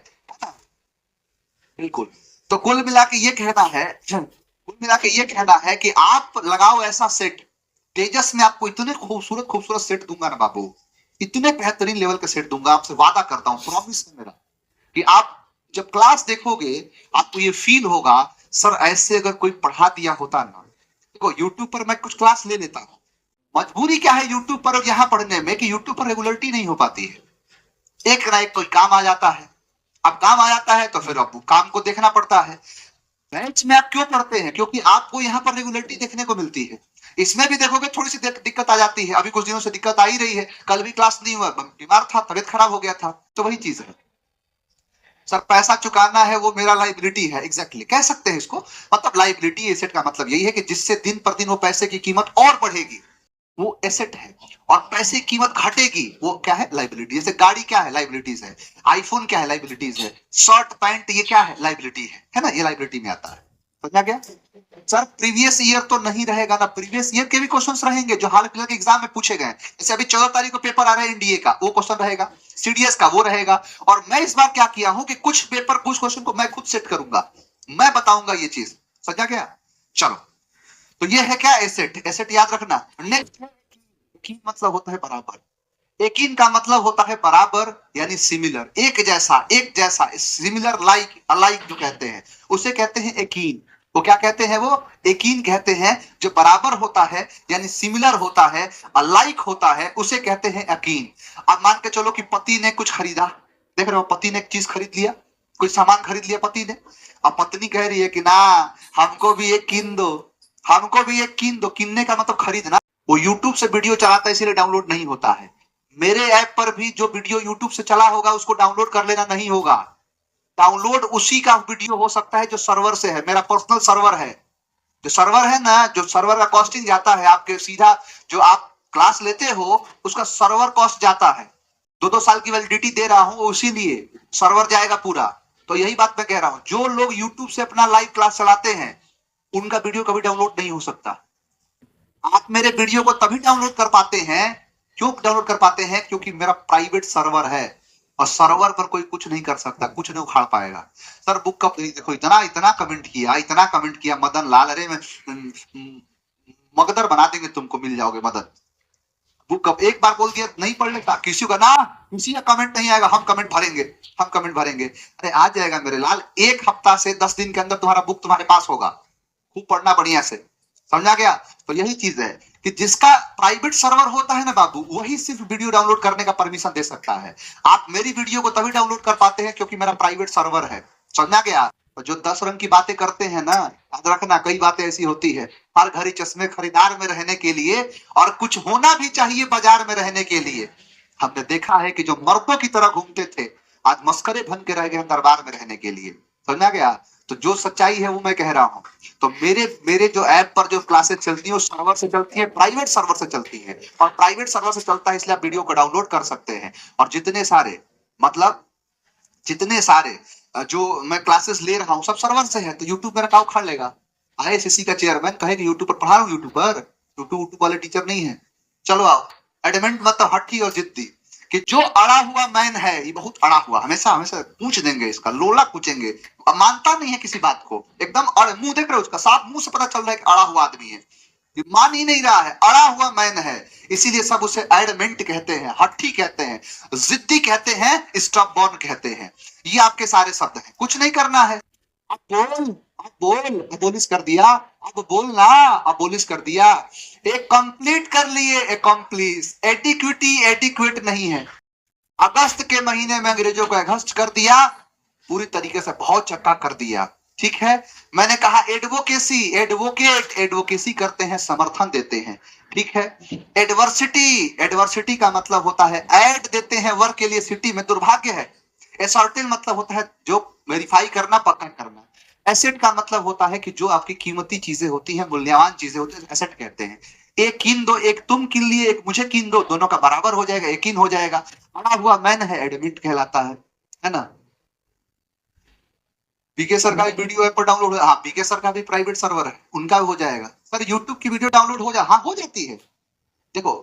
बिल्कुल। तो कुल मिला के ये कहना है, कुल मिला के ये कहना है कि आप लगाओ ऐसा सेट, तेजस में आपको इतने खूबसूरत खूबसूरत सेट दूंगा ना बाबू, इतने बेहतरीन लेवल के सेट दूंगा, आपसे वादा करता हूं, प्रॉमिस है मेरा, कि आप जब क्लास देखोगे आपको ये फील होगा सर ऐसे अगर कोई पढ़ा दिया होता ना। देखो यूट्यूब पर मैं कुछ क्लास ले लेता हूं, मजबूरी क्या है यूट्यूब पर और यहाँ पढ़ने में कि यूट्यूब पर रेगुलरिटी नहीं हो पाती है। एक ना एक कोई काम आ जाता है, अब काम आ जाता है तो फिर अब काम को देखना पड़ता है। बैच में आप क्यों पढ़ते हैं? क्योंकि आपको यहाँ पर रेगुलरिटी देखने को मिलती है। इसमें भी देखोगे थोड़ी सी दिक्कत आ जाती है, अभी कुछ दिनों से दिक्कत आ ही रही है, कल भी क्लास नहीं हुआ, बीमार था, तबियत खराब हो गया था, तो वही चीज है। सर पैसा चुकाना है वो मेरा लाइबिलिटी है, एग्जैक्टली कह सकते हैं इसको। मतलब लाइबिलिटी एसेट का मतलब यही है कि जिससे दिन पर दिन वो पैसे की कीमत और बढ़ेगी, वो एसेट है। और पैसे की कीमत घटेगी, वो क्या है? लाइबिलिटी। जैसे गाड़ी क्या है? लाइबिलिटीज है। आईफोन क्या है? लाइबिलिटीज है। शर्ट पैंट ये क्या है? लाइबिलिटी है ना? ये लाइबिलिटी में आता है। समझा गया? सर प्रीवियस ईयर तो नहीं रहेगा ना, प्रीवियस ईयर के भी क्वेश्चंस रहेंगे जो हाल फिलहाल के एग्जाम में पूछे गए। जैसे अभी 14 तारीख को पेपर आ रहा है एनडीए का, वो क्वेश्चन रहेगा, सीडीएस का वो रहेगा। और मैं इस बार क्या किया हूं कि कुछ पेपर कुछ क्वेश्चन को मैं खुद सेट करूंगा, मैं बताऊंगा ये चीज। समझा गया? चलो, तो ये है क्या? एसेट। एसेट याद रखना। नेक्स्ट, की मतलब होता है बराबर। एकीन का मतलब होता है बराबर यानी सिमिलर, एक जैसा, एक जैसा, सिमिलर, लाइक, अलाइक जो कहते हैं उसे कहते हैं एकीन। वो क्या कहते हैं? वो एकीन कहते हैं। जो बराबर होता है यानी सिमिलर होता है, अलाइक होता है, उसे कहते हैं यकीन। अब मान के चलो कि पति ने कुछ खरीदा, देख रहे हो, पति ने एक चीज खरीद लिया, कोई सामान खरीद लिया पति ने। अब पत्नी कह रही है कि ना हमको भी एक कीन दो, हमको भी एक कीन दो। किनने का मतलब खरीदना। वो यूट्यूब से वीडियो चलाता है इसलिए डाउनलोड नहीं होता है। मेरे ऐप पर भी जो वीडियो यूट्यूब से चला होगा उसको डाउनलोड कर लेना नहीं होगा। डाउनलोड उसी का वीडियो हो सकता है जो सर्वर से है, मेरा पर्सनल सर्वर है। जो सर्वर है ना, जो सर्वर का कॉस्टिंग जाता है आपके सीधा, जो आप क्लास लेते हो उसका सर्वर कॉस्ट जाता है। 2-2 साल की वैलिडिटी दे रहा हूं इसीलिए सर्वर जाएगा पूरा। तो यही बात मैं कह रहा हूं, जो लोग यूट्यूब से अपना लाइव क्लास चलाते हैं उनका वीडियो कभी डाउनलोड नहीं हो सकता। आप मेरे वीडियो को तभी डाउनलोड कर पाते हैं, क्यों डाउनलोड कर पाते हैं? क्योंकि मेरा प्राइवेट सर्वर है और सर्वर पर कोई कुछ नहीं कर सकता, कुछ नहीं उखाड़ पाएगा। सर बुक कब? देखो इतना इतना कमेंट किया, इतना कमेंट किया मदन लाल, अरे मैं मगदर बना देंगे तुमको, मिल जाओगे मदन। बुक कब? एक बार बोल दिया नहीं पढ़ लेता, किसी का ना, किसी का कमेंट नहीं आएगा, हम कमेंट भरेंगे, हम कमेंट भरेंगे। अरे आ जाएगा मेरे लाल, 1 हफ्ता से 10 दिन के अंदर तुम्हारा बुक तुम्हारे पास होगा। खूब पढ़ना बढ़िया से। समझा गया? तो यही चीज है कि जिसका प्राइवेट सर्वर होता है ना बाबू, वही सिर्फ वीडियो डाउनलोड करने का परमिशन दे सकता है। आप मेरी वीडियो को तभी डाउनलोड कर पाते हैं क्योंकि मेरा प्राइवेट सर्वर है। समझा गया? तो जो 10 रंग की बातें करते हैं ना, याद रखना कई बातें ऐसी होती है। हर घड़ी चश्मे खरीदार में रहने के लिए और कुछ होना भी चाहिए बाजार में रहने के लिए। हमने देखा है कि जो मर्दों की तरह घूमते थे आज मस्करे बन के रह गए दरबार में रहने के लिए। समझा गया? तो जो सच्चाई है वो मैं कह रहा हूं। तो मेरे मेरे जो ऐप पर जो क्लासेस चलती है वो सर्वर से चलती है, प्राइवेट सर्वर से चलती है। और प्राइवेट सर्वर से चलता है इसलिए आप वीडियो को डाउनलोड कर सकते हैं। और जितने सारे, मतलब जितने सारे जो मैं क्लासेस ले रहा हूँ सब सर्वर से है, तो यूट्यूब मेरा क्या उखाड़ लेगा? आईएससी का चेयरमैन कहे कि यूट्यूब पर पढ़ा रहा हूँ, यूट्यूब पर, यूट्यूब वाले टीचर नहीं है। चलो आओ, एडमेंट मतलब हठी और जिद्दी, कि जो अड़ा हुआ मैन है, ये बहुत अड़ा हुआ, हमेशा हमेशा पूछ देंगे इसका, लोला पूछेंगे। अब मानता नहीं है किसी बात को, एकदम मुंह देख रहे हो उसका, साफ मुंह से पता चल रहा है कि अड़ा हुआ आदमी है, ये मान ही नहीं रहा है, अड़ा हुआ मैन है। इसीलिए सब उसे एडमेंट कहते हैं, हठी कहते हैं, जिद्दी कहते हैं, स्टबबॉर्न कहते हैं। ये आपके सारे शब्द हैं, कुछ नहीं करना है। अब बोल, अब बोल, अबोलिश कर दिया, अब बोलना, अबोलिश कर दिया। एक कंप्लीट कर लिए, एकम्प्लिश, एडिक्विटी एडिक्वेट नहीं है। अगस्त के महीने में अंग्रेजों को अगस्त कर दिया, पूरी तरीके से बहुत चक्का कर दिया। ठीक है? मैंने कहा एडवोकेसी, एडवोकेट, एडवोकेसी करते हैं, समर्थन देते हैं। ठीक है? एडवर्सिटी, एडवर्सिटी का मतलब होता है ऐड देते हैं वर्ग के लिए, सिटी में दुर्भाग्य है। एसर्टेन मतलब होता है जो वेरीफाई करना, पक्का करना। एसेट का मतलब होता है कि जो आपकी कीमती चीजें होती हैं, मूल्यवान चीजें होती हैं, एसेट कहते हैं। एक कीन दो, एक तुम कीन लिए, एक मुझे कीन दो, दोनों का बराबर हो जाएगा, यकीन हो जाएगा। अड़ा हुआ मैन है, एडमिट कहलाता है ना? पीके सर का भी वीडियो ऐप पर डाउनलोड हो, हाँ पीके सर का भी प्राइवेट सर्वर है, उनका भी हो जाएगा। सर यूट्यूब की वीडियो डाउनलोड हो जा, हाँ हो जाती है। देखो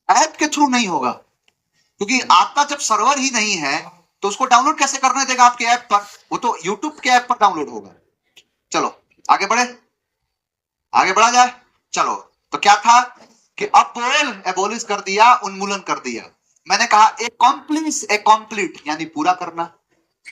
ऐप के थ्रू नहीं होगा, क्योंकि आपका जब सर्वर ही नहीं है तो उसको डाउनलोड कैसे करने देगा आपके ऐप पर? वो तो यूट्यूब के ऐप पर डाउनलोड होगा। चलो आगे बढ़े, आगे बढ़ा जाए। चलो, तो क्या था कि अब बोल, एबोलिश कर दिया, उन्मूलन कर दिया। मैंने कहा कंप्लीट यानी पूरा करना,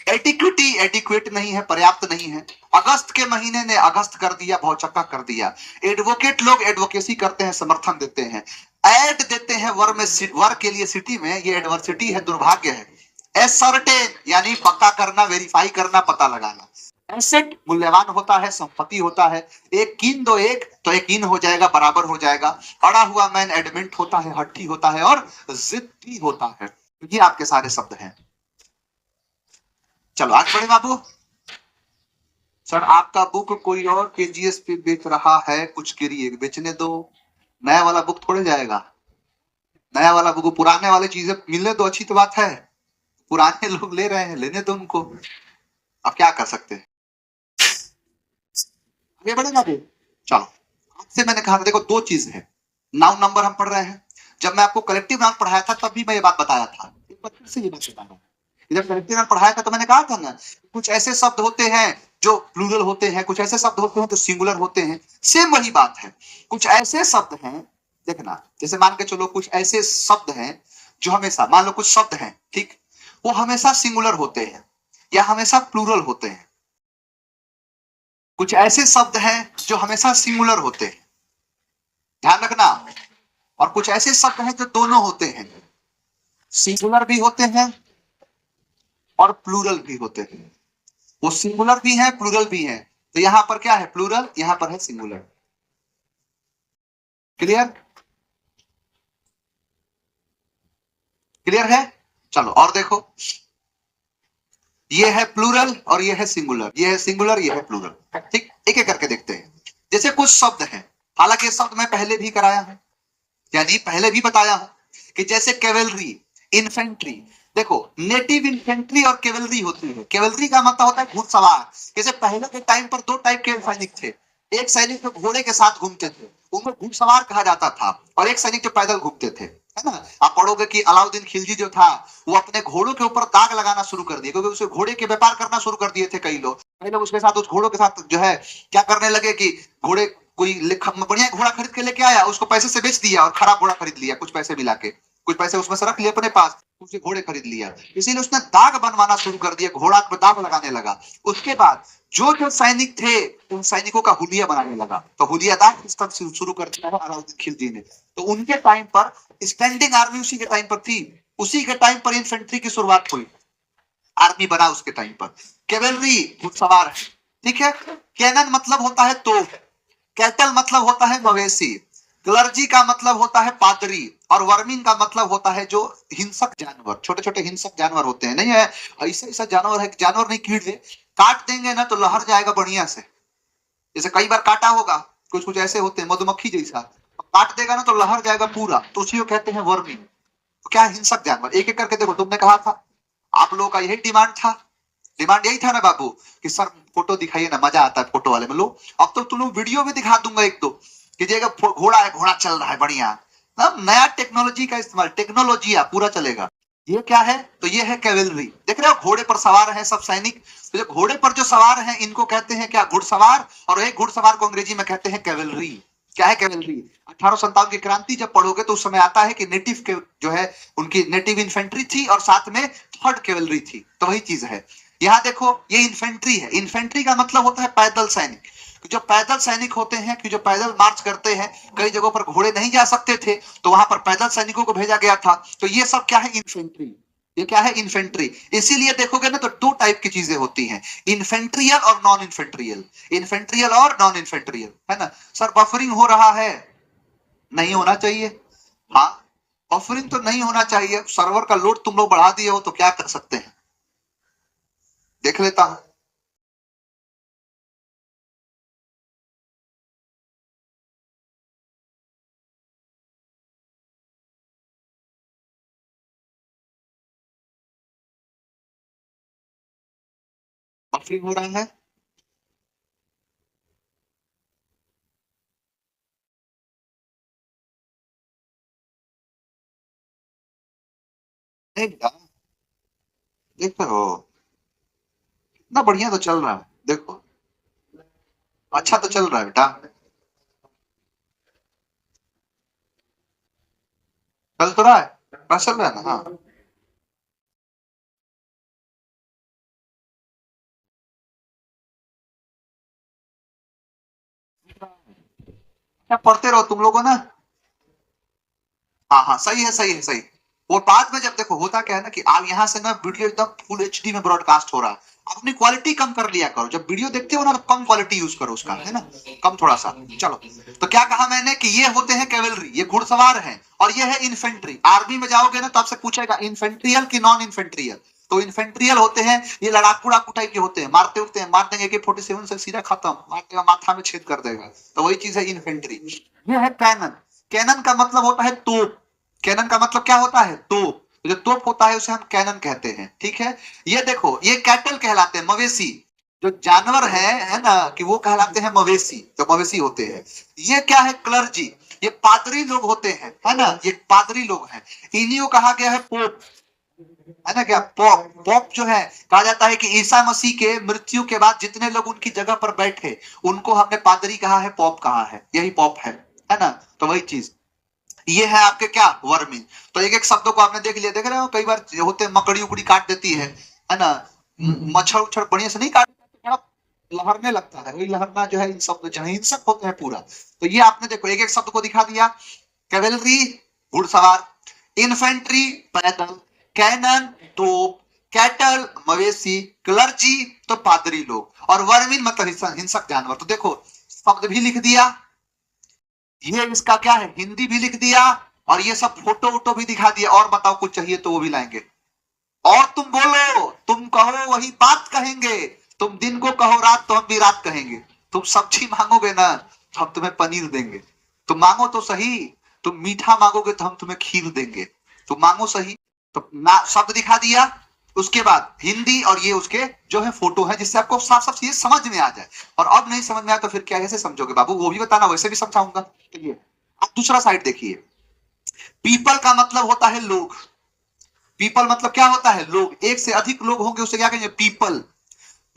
एडिक्विटी एडिक्वेट नहीं है, पर्याप्त नहीं है। अगस्त के महीने ने अगस्त कर दिया, भौचक्का कर दिया। एडवोकेट लोग एडवोकेसी करते हैं, समर्थन देते हैं, ऐड देते हैं वर में, वर के लिए सिटी में, ये एडवर्सिटी है, दुर्भाग्य है। एसर्टेन यानी पक्का करना, वेरीफाई करना, पता लगाना। एसेट मूल्यवान होता है, संपत्ति होता है। एक कीन दो एक तो एक इन हो जाएगा, बराबर हो जाएगा। अड़ा हुआ मैन एडमेंट होता है, हट्टी होता है और जिद्दी होता है। ये आपके सारे शब्द हैं। चलो आगे बढ़े बाबू। सर आपका बुक कोई और केजीएस पे बेच रहा है, कुछ करिए, बेचने दो। नया वाला बुक थोड़े जाएगा, नया वाला बुक, पुराने वाले चीजें मिलने दो, अच्छी तो बात है। पुराने लोग ले रहे हैं, लेने दो उनको, अब क्या कर सकते हैं। आगे बढ़ेगा फिर। चलो आपसे मैंने कहा था, देखो दो चीज है, नाउन नंबर हम पढ़ रहे हैं। जब मैं आपको कलेक्टिव नाउन पढ़ाया था तब भी मैं ये बात बताया था, एक बार फिर से ये बात बता रहा हूँ। जब कलेक्टिव नाउन पढ़ाया था तो मैंने कहा था ना, कुछ ऐसे शब्द होते हैं जो प्लूरल होते हैं, कुछ ऐसे शब्द होते हैं जो सिंगुलर होते हैं। सेम वही बात है, कुछ ऐसे शब्द हैं, देखना, जैसे मान के चलो कुछ ऐसे शब्द हैं जो हमेशा, मान लो कुछ शब्द हैं, ठीक, वो हमेशा सिंगुलर होते हैं या हमेशा प्लूरल होते हैं। कुछ ऐसे शब्द हैं जो हमेशा सिंगुलर होते हैं, ध्यान रखना। और कुछ ऐसे शब्द हैं जो दोनों होते हैं, सिंगुलर भी होते हैं और प्लूरल भी होते हैं। वो सिंगुलर भी है, प्लूरल भी है। तो यहां पर क्या है, प्लूरल, यहां पर है सिंगुलर। क्लियर, क्लियर है। चलो और देखो, ये है प्लूरल और ये है सिंगुलर, ये है सिंगुलर, ये है प्लूरल, ठीक। एक एक करके देखते हैं। जैसे कुछ शब्द हैं, हालांकि ये शब्द मैं पहले भी कराया हूं, यानी पहले भी बताया हूं, कि जैसे कैवेलरी, इन्फेंट्री। देखो नेटिव इन्फेंट्री और कैवेलरी होती है। कैवेलरी का मतलब होता है घुड़सवार। जैसे पहले के टाइम पर दो टाइप के सैनिक थे, एक सैनिक जो घोड़े के साथ घूमते थे, उनको घुड़सवार कहा जाता था, और एक सैनिक जो पैदल घूमते थे, है ना। आप पढ़ोगे कि अलाउद्दीन खिलजी जो था, वो अपने घोड़ों के ऊपर दाग लगाना शुरू कर दिए, क्योंकि उसे घोड़े के व्यापार करना शुरू कर दिए थे कई लोग। कई लोग उसके साथ, उस घोड़ों के साथ जो है क्या करने लगे कि घोड़े, कोई बढ़िया घोड़ा खरीद के लेके आया, उसको पैसे से बेच दिया, और खराब घोड़ा खरीद लिया, कुछ पैसे मिला के, कुछ पैसे उसमें से रख लिए अपने पास, उसे घोड़े खरीद लिया। इसीलिए उसने दाग बनवाना शुरू कर दिया, घोड़ा पे दाग लगाने लगा। उसके बाद जो जो सैनिक थे, उन सैनिकों का हुलिया बनाने लगा। तो हुलियादार सिस्टम शुरू कर दिया है अलाउद्दीन खिलजी ने। तो उनके टाइम पर स्टैंडिंग आर्मी उसी के टाइम पर थी, उसी के टाइम पर इन्फेंट्री की शुरुआत हुई, आर्मी बना उसके टाइम पर। कैवेलरी घुड़सवार है, ठीक है। कैनन मतलब होता है तोप, कैटल मतलब होता है मवेशी, क्लर्जी का मतलब होता है पादरी, और वर्मिंग का मतलब होता है जो हिंसक जानवर, छोटे छोटे हिंसक जानवर होते हैं। नहीं है ऐसा ऐसा जानवर है, जानवर नहीं, कीड़े काट देंगे ना तो लहर जाएगा बढ़िया से। जैसे कई बार काटा होगा, कुछ कुछ ऐसे होते हैं मधुमक्खी जैसा, काट देगा ना तो लहर जाएगा पूरा, तो उसी को कहते हैं वर्मिंग। तो क्या हिंसक जानवर, एक एक करके देखो। तुमने कहा था, आप लोगों का यही डिमांड था, डिमांड यही था ना बाबू, कि सर फोटो दिखाइए ना, मजा आता है फोटो वाले में। लो अब तो तुम लोग वीडियो भी दिखा दूंगा एक दो, कि जगह घोड़ा है, घोड़ा चल रहा है बढ़िया, ना नया टेक्नोलॉजी का इस्तेमाल, टेक्नोलॉजी पूरा चलेगा। ये क्या है, तो ये है कैवेलरी। देख रहे हो घोड़े पर सवार है सब सैनिक। तो जो घोड़े पर जो सवार हैं इनको कहते हैं क्या, घुड़सवार। और एक घुड़सवार को अंग्रेजी में कहते हैं कैवेलरी। क्या है कैवेलरी। 1857 की क्रांति जब पढ़ोगे तो उस समय आता है कि नेटिव के जो है, उनकी नेटिव इन्फेंट्री थी और साथ में थर्ड कैवेलरी थी। तो वही चीज है। यहाँ देखो ये इन्फेंट्री है, इन्फेंट्री का मतलब होता है पैदल सैनिक। जो पैदल सैनिक होते हैं, कि जो पैदल मार्च करते हैं, कई जगहों पर घोड़े नहीं जा सकते थे, तो वहां पर पैदल सैनिकों को भेजा गया था। तो ये सब क्या है, इन्फेंट्री। ये क्या है, इन्फेंट्री। इसीलिए देखोगे ना तो दो टाइप की चीजें होती हैं, इन्फेंट्रियल और नॉन इन्फेंट्रियल, इन्फेंट्रियल और नॉन इन्फेंट्रियल, है ना। सर बफरिंग हो रहा है, नहीं होना चाहिए। हाँ, बफरिंग तो नहीं होना चाहिए, सर्वर का लोड तुम लोग बढ़ा दिए हो तो क्या कर सकते हैं, देख लेता हूं। बफरिंग हो रहा है, नहीं बेटा, देखो इतना बढ़िया तो चल रहा है, देखो अच्छा तो चल रहा है बेटा, चल तो रहा है। चल रहा है ना? हाँ, क्या पढ़ते रहो तुम लोगों ना। हाँ हाँ, सही है सही है सही। वो बाद में जब देखो होता क्या है ना कि आप यहाँ से ना वीडियो एकदम फुल एचडी में ब्रॉडकास्ट हो रहा है, आप अपनी क्वालिटी कम कर लिया करो। जब वीडियो देखते हो ना तो कम क्वालिटी यूज करो उसका, है ना, कम थोड़ा सा। चलो, तो क्या कहा मैंने कि ये होते हैं कैवेलरी, ये घुड़सवार हैं, और ये है इन्फेंट्री। आर्मी में जाओगे ना तो आपसे पूछेगा इन्फेंट्रियल की नॉन इन्फेंट्रियल। तो इन्फेंट्रियल होते हैं ये लड़ाकू लड़ाकू टाइप के होते हैं, मारते उठते हैं, मार देंगे AK-47 से सीधा खत्म, मार देगा माथा में छेद कर देगा। तो वही चीज है इन्फेंट्री। ये है कैनन। कैनन का मतलब होता है तोप। कैनन का मतलब क्या होता है? तोप। जो तोप होता है उसे हम कैनन कहते हैं, ठीक है। ये देखो, ये कैटल कहलाते हैं, मवेशी। जो जानवर है ना, कि वो कहलाते हैं मवेशी, जो मवेशी होते हैं। ये क्या है? क्लर्जी। ये पादरी लोग होते हैं, है ना, ये पादरी लोग हैं। इन्हीं को कहा गया है पोप, है ना। क्या पॉप? पॉप जो है, कहा जाता है कि ईसा मसीह के मृत्यु के बाद जितने लोग उनकी जगह पर बैठे उनको हमने पादरी कहा है, पॉप कहा है, यही पॉप है ना। तो वही चीज ये है आपके क्या, वर्मी। तो एक एक शब्दों को आपने देख लिया, देख रहे हो कई बार होते हैं मकड़ी उकड़ी काट देती है ना। मच्छर उच्छर बढ़िया से नहीं काट, थोड़ा लहरने लगता है, वही लहरना जो है इन शब्द जो है हिंसक होते हैं पूरा। तो ये आपने देखो एक एक शब्द को दिखा दिया। कैवेलरी घुड़सवार, इन्फेंट्री पैदल, कैनन तोप, कैटल मवेशी, क्लर्जी तो पादरी लोग, और वर्मिन मतलब हिंसक जानवर। तो देखो शब्द भी लिख दिया, ये इसका क्या है, हिंदी भी लिख दिया, और ये सब फोटो वोटो भी दिखा दिया। और बताओ कुछ चाहिए तो वो भी लाएंगे। और तुम बोलो, तुम कहो वही बात कहेंगे। तुम दिन को कहो रात तो हम भी रात कहेंगे। तुम सब्जी मांगोगे ना तो हम तुम्हें पनीर देंगे। तुम मांगो तो सही, तुम मीठा मांगोगे तो हम तुम्हें खीर देंगे। तुम मांगो सही। तो ना शब्द दिखा दिया, उसके बाद हिंदी, और ये उसके जो है फोटो है, जिससे आपको साफ साफ चीजें समझ में आ जाए। और अब नहीं समझ में आया तो फिर क्या कैसे समझोगे बाबू, वो भी बताना, वैसे भी समझाऊंगा। चलिए, अब दूसरा साइड देखिए। पीपल का मतलब होता है लोग। पीपल मतलब क्या होता है? लोग। एक से अधिक लोग होंगे उसे क्या कहेंगे? पीपल।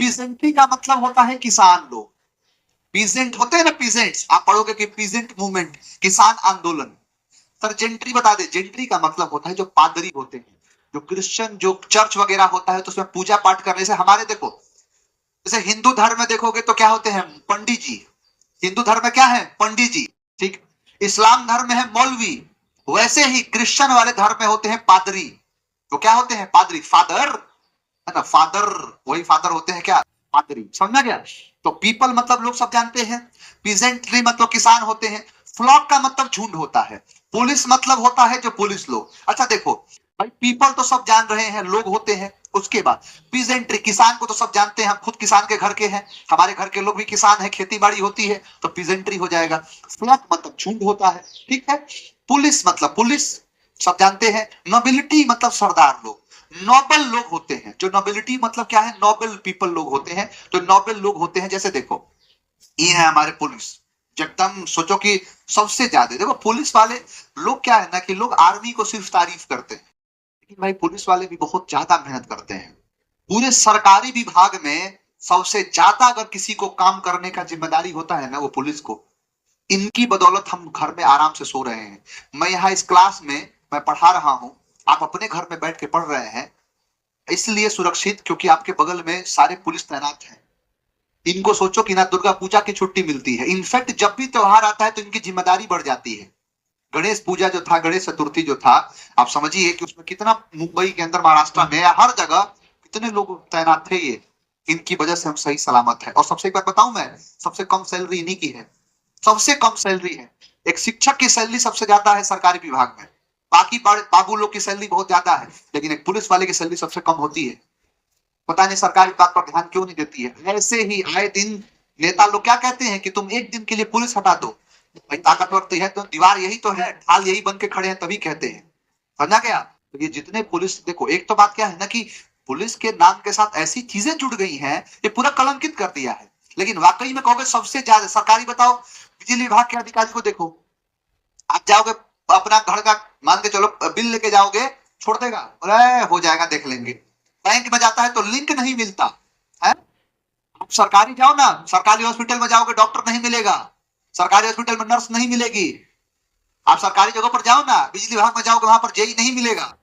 पीजेंट्री का मतलब होता है किसान लोग। पीजेंट होते हैं ना, पीजेंट्स, आप पढ़ोगे कि पीजेंट मूवमेंट, किसान आंदोलन। सर जेंट्री बता दे, जेंट्री का मतलब होता है जो पादरी होते हैं, जो क्रिश्चियन, जो चर्च वगैरह होता है तो उसमें पूजा पाठ करने से हमारे देखो, जैसे हिंदू धर्म में देखोगे तो क्या होते हैं? पंडित जी। हिंदू धर्म में क्या है? पंडित जी। ठीक। इस्लाम धर्म में है मौलवी। वैसे ही क्रिश्चियन वाले धर्म में होते हैं पादरी। तो क्या होते हैं? पादरी, फादर, है ना, फादर। वही फादर होते हैं क्या? पादरी। समझना क्या? तो पीपल मतलब लोग सब जानते हैं। पीजेंट्री मतलब किसान होते हैं। फ्लॉक का मतलब झुंड होता है। पुलिस मतलब होता है जो पुलिस लोग। अच्छा देखो भाई, पीपल तो सब जान रहे हैं, लोग होते हैं। उसके बाद पीजेंट्री, किसान को तो सब जानते हैं, हम खुद किसान के घर के हैं, हमारे घर के लोग भी किसान है, खेती बाड़ी होती है, तो पीजेंट्री हो जाएगा। फ्लॉक मतलब झुंड होता है, ठीक है। पुलिस मतलब पुलिस, सब जानते हैं। नोबिलिटी मतलब सरदार लोग। नोबल लोग होते हैं, जो नोबिलिटी मतलब क्या है? नोबल पीपल लोग होते हैं। तो नोबल लोग होते हैं, जैसे देखो ये है हमारे पुलिस। एकदम सोचो कि सबसे ज्यादा देखो पुलिस वाले लोग क्या है ना, कि लोग आर्मी को सिर्फ तारीफ करते हैं, लेकिन भाई पुलिस वाले भी बहुत ज्यादा मेहनत करते हैं। पूरे सरकारी विभाग में सबसे ज्यादा अगर किसी को काम करने का जिम्मेदारी होता है ना, वो पुलिस को। इनकी बदौलत हम घर में आराम से सो रहे हैं। मैं यहाँ इस क्लास में मैं पढ़ा रहा हूँ, आप अपने घर में बैठ के पढ़ रहे हैं, इसलिए सुरक्षित क्योंकि आपके बगल में सारे पुलिस तैनात हैं। इनको सोचो कि ना दुर्गा पूजा की छुट्टी मिलती है, इनफैक्ट जब भी त्योहार आता है तो इनकी जिम्मेदारी बढ़ जाती है। गणेश पूजा जो था, गणेश चतुर्थी जो था, आप समझिए कि उसमें कितना, मुंबई के अंदर, महाराष्ट्र में, हर जगह कितने लोग तैनात थे। ये इनकी वजह से हम सही सलामत है। और सबसे एक बात बताऊं मैं, सबसे कम सैलरी इन्हीं की है। सबसे कम सैलरी है। एक शिक्षक की सैलरी सबसे ज्यादा है सरकारी विभाग में। बाकी बाबू लोग की सैलरी बहुत ज्यादा है, लेकिन एक पुलिस वाले की सैलरी सबसे कम होती है। पता नहीं सरकार इस बात पर ध्यान क्यों नहीं देती है। ऐसे ही आए दिन नेता लोग क्या कहते हैं कि तुम एक दिन के लिए पुलिस हटा दो। भाई ताकतवर तो है तो दीवार यही तो है, ढाल यही बन के खड़े हैं, तभी कहते हैं। समझा क्या? तो ये जितने पुलिस देखो, एक तो बात क्या है ना कि पुलिस के नाम के साथ ऐसी चीजें जुड़ गई हैं, ये पूरा कलंकित कर दिया है। लेकिन वाकई में कहोगे सबसे ज्यादा सरकारी, बताओ बिजली विभाग के अधिकारी को देखो, आप जाओगे अपना घर का, मान के चलो बिल लेके जाओगे, छोड़ देगा, अरे हो जाएगा देख लेंगे। बैंक में जाता है तो लिंक नहीं मिलता है। आप सरकारी जाओ ना, सरकारी हॉस्पिटल में जाओगे डॉक्टर नहीं मिलेगा, सरकारी हॉस्पिटल में नर्स नहीं मिलेगी। आप सरकारी जगह पर जाओ ना, बिजली विभाग में जाओगे, वहां पर जेई नहीं मिलेगा,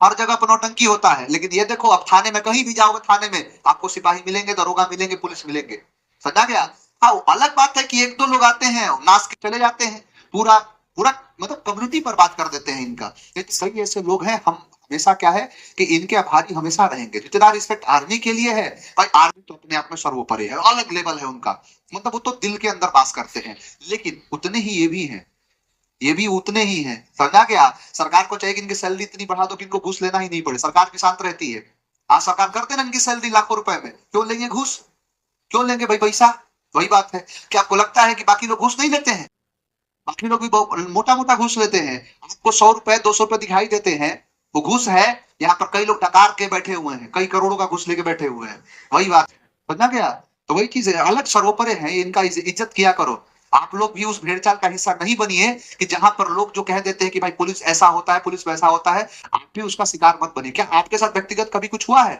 हर जगह पर नौटंकी होता है। लेकिन ये देखो, अब थाने में कहीं भी जाओगे, थाने में आपको सिपाही मिलेंगे, दरोगा मिलेंगे, पुलिस मिलेंगे। समझा गया? हाँ, अलग बात है कि एक दो लोग आते हैं, नाच के चले जाते हैं, पूरा पूरा मतलब कम्युनिटी पर बात कर देते हैं इनका। लेकिन सही ऐसे लोग हैं, हम हमेशा क्या है कि इनके आभारी हमेशा रहेंगे। जितना रिस्पेक्ट आर्मी के लिए है भाई, आर्मी तो अपने आप में सर्वोपरि है, अलग लेवल है उनका, मतलब वो तो दिल के अंदर बास करते हैं। लेकिन उतने ही ये भी हैं, ये भी उतने ही हैं। समझा गया? सरकार को चाहिए कि इनकी सैलरी इतनी बढ़ा दो कि इनको घूस लेना ही नहीं पड़े, सरकार भी शांत रहती है। आज सरकार करते ना इनकी सैलरी लाखों रुपए में, क्यों लेंगे घूस? क्यों लेंगे भाई पैसा? वही बात है। क्या आपको लगता है कि बाकी लोग घूस नहीं लेते हैं? बाकी लोग भी मोटा मोटा घूस लेते हैं। आपको 100 रुपए 200 रुपए दिखाई देते हैं, वो घूस है। यहाँ पर कई लोग डकार के बैठे हुए हैं, कई करोड़ों का घूस लेके बैठे हुए हैं। वही बात है। समझा गया? तो वही चीज है, अलग सर्वोपरि है, इनका इज्जत किया करो। आप लोग भी उस भेड़चाल का हिस्सा नहीं बनिए कि जहां पर लोग जो कह देते हैं कि भाई पुलिस ऐसा होता है, पुलिस वैसा होता है, आप भी उसका शिकार मत बनिए। क्या आपके साथ व्यक्तिगत कभी कुछ हुआ है?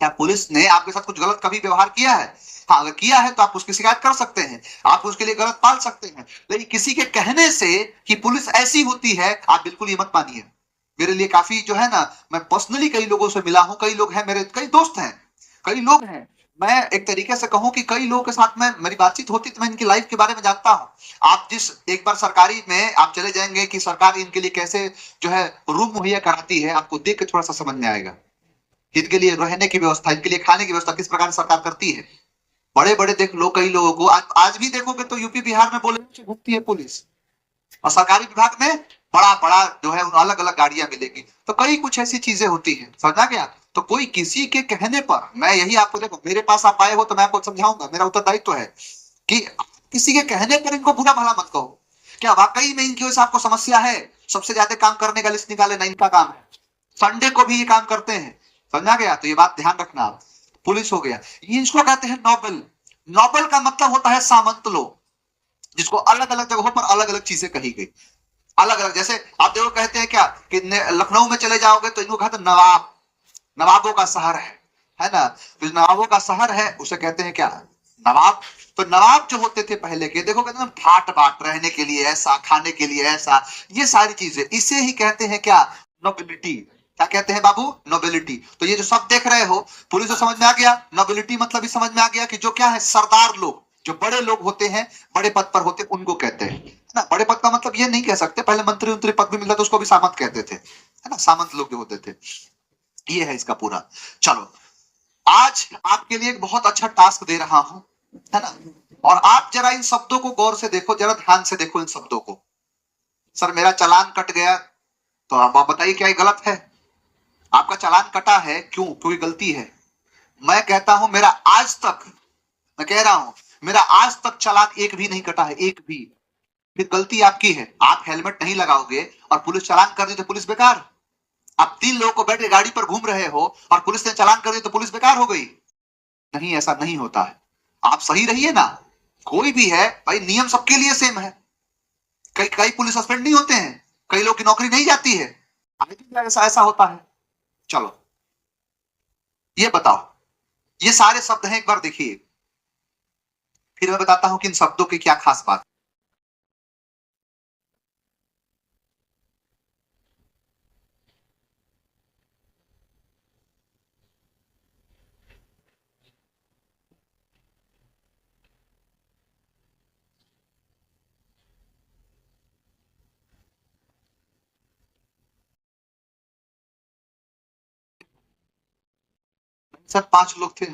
क्या पुलिस ने आपके साथ कुछ गलत कभी व्यवहार किया है? हाँ, अगर किया है तो आप उसकी शिकायत कर सकते हैं, आप उसके लिए गलत पाल सकते हैं। लेकिन किसी के कहने से कि पुलिस ऐसी होती है, आप बिल्कुल ये मत मानिए। मेरे लिए काफी जो है ना, मैं पर्सनली कई लोगों से मिला हूं, कई लोग हैं मेरे, कई दोस्त हैं, कई लोग हैं। मैं एक तरीके से कहूं कि कई लोगों के साथ में मेरी बातचीत होती, तो मैं इनकी लाइफ के बारे में जानता हूं। आप जिस एक बार सरकारी में आप चले जाएंगे कि सरकार इनके लिए कैसे जो है रूम मुहैया कराती है, आपको देख के थोड़ा सा समझ में आएगा। इनके लिए रहने की व्यवस्था, इनके लिए खाने की व्यवस्था किस प्रकार सरकार करती है। बड़े बड़े देख लो, कई लोगों को आज भी देखोगे तो यूपी बिहार में बोले घूमती है पुलिस, और सरकारी विभाग में बड़ा बड़ा जो है अलग अलग गाड़ियां मिलेगी। तो कई कुछ ऐसी चीजें होती है। समझा गया? तो कोई किसी के कहने पर, मैं यही आपको, देखो मेरे पास आप आए हो तो मैं आपको समझाऊंगा, मेरा उत्तरदायित्व है कि किसी के कहने पर इनको बुरा भला मत कहो। क्या वाकई में इनकी वजह से आपको समस्या है? सबसे ज्यादा काम करने का लिस्ट निकाले ना, इनका काम है। संडे को भी ये काम करते हैं। समझा गया? तो ये बात ध्यान रखना आप। पुलिस हो गया, ये इसको कहते हैं नोबल। नोबल का मतलब होता है सामंत लोग, जिसको अलग अलग जगहों पर अलग अलग चीजें कही गई, अलग अलग। जैसे आप देखो कहते हैं क्या कि लखनऊ में चले जाओगे तो इनको कहते हैं नवाब, नवाबों का शहर है ना? तो नवाबों का शहर है, उसे कहते हैं क्या? नवाब। तो नवाब जो होते थे पहले के, देखो कहते हैं ठाट बाट, रहने के लिए ऐसा, खाने के लिए ऐसा, ये सारी चीजें, इसे ही कहते हैं क्या? नोबिलिटी। क्या कहते हैं बाबू? नोबिलिटी। तो ये जो सब देख रहे हो, पुलिस को समझ में आ गया, नोबिलिटी मतलब भी समझ में आ गया कि जो क्या है, सरदार लोग, जो बड़े लोग होते हैं, बड़े पद पर होते हैं, उनको कहते हैं। है ना? बड़े पद का मतलब ये नहीं कह सकते, पहले मंत्री उंत्री पद भी मिलता तो उसको भी सामंत कहते थे, है ना? सामंत लोग जो होते थे। ये है इसका पूरा। चलो, आज आपके लिए एक बहुत अच्छा टास्क दे रहा हूं, है ना? और आप जरा इन शब्दों को गौर से देखो, जरा ध्यान से देखो इन शब्दों को। सर मेरा चालान कट गया, तो आप बताइए क्या ये गलत है? आपका चालान कटा है, क्यों? कोई गलती है? मैं कहता हूं मेरा आज तक, मैं कह रहा हूं मेरा आज तक चालान एक भी नहीं कटा है, एक भी। फिर गलती आपकी है, आप हेलमेट नहीं लगाओगे और पुलिस चालान कर दी तो पुलिस बेकार। आप 3 लोगों को बैठ के गाड़ी पर घूम रहे हो और पुलिस ने चालान कर दिया तो पुलिस बेकार हो गई? नहीं, ऐसा नहीं होता है। आप सही रहिए ना, कोई भी है भाई, नियम सबके लिए सेम है। कई कई पुलिस सस्पेंड नहीं होते हैं, कई लोग की नौकरी नहीं जाती है, ऐसा ऐसा होता है। चलो, ये बताओ, ये सारे शब्द हैं, एक बार देखिए, फिर मैं बताता हूं कि इन शब्दों की क्या खास बात। सर 5 लोग थे।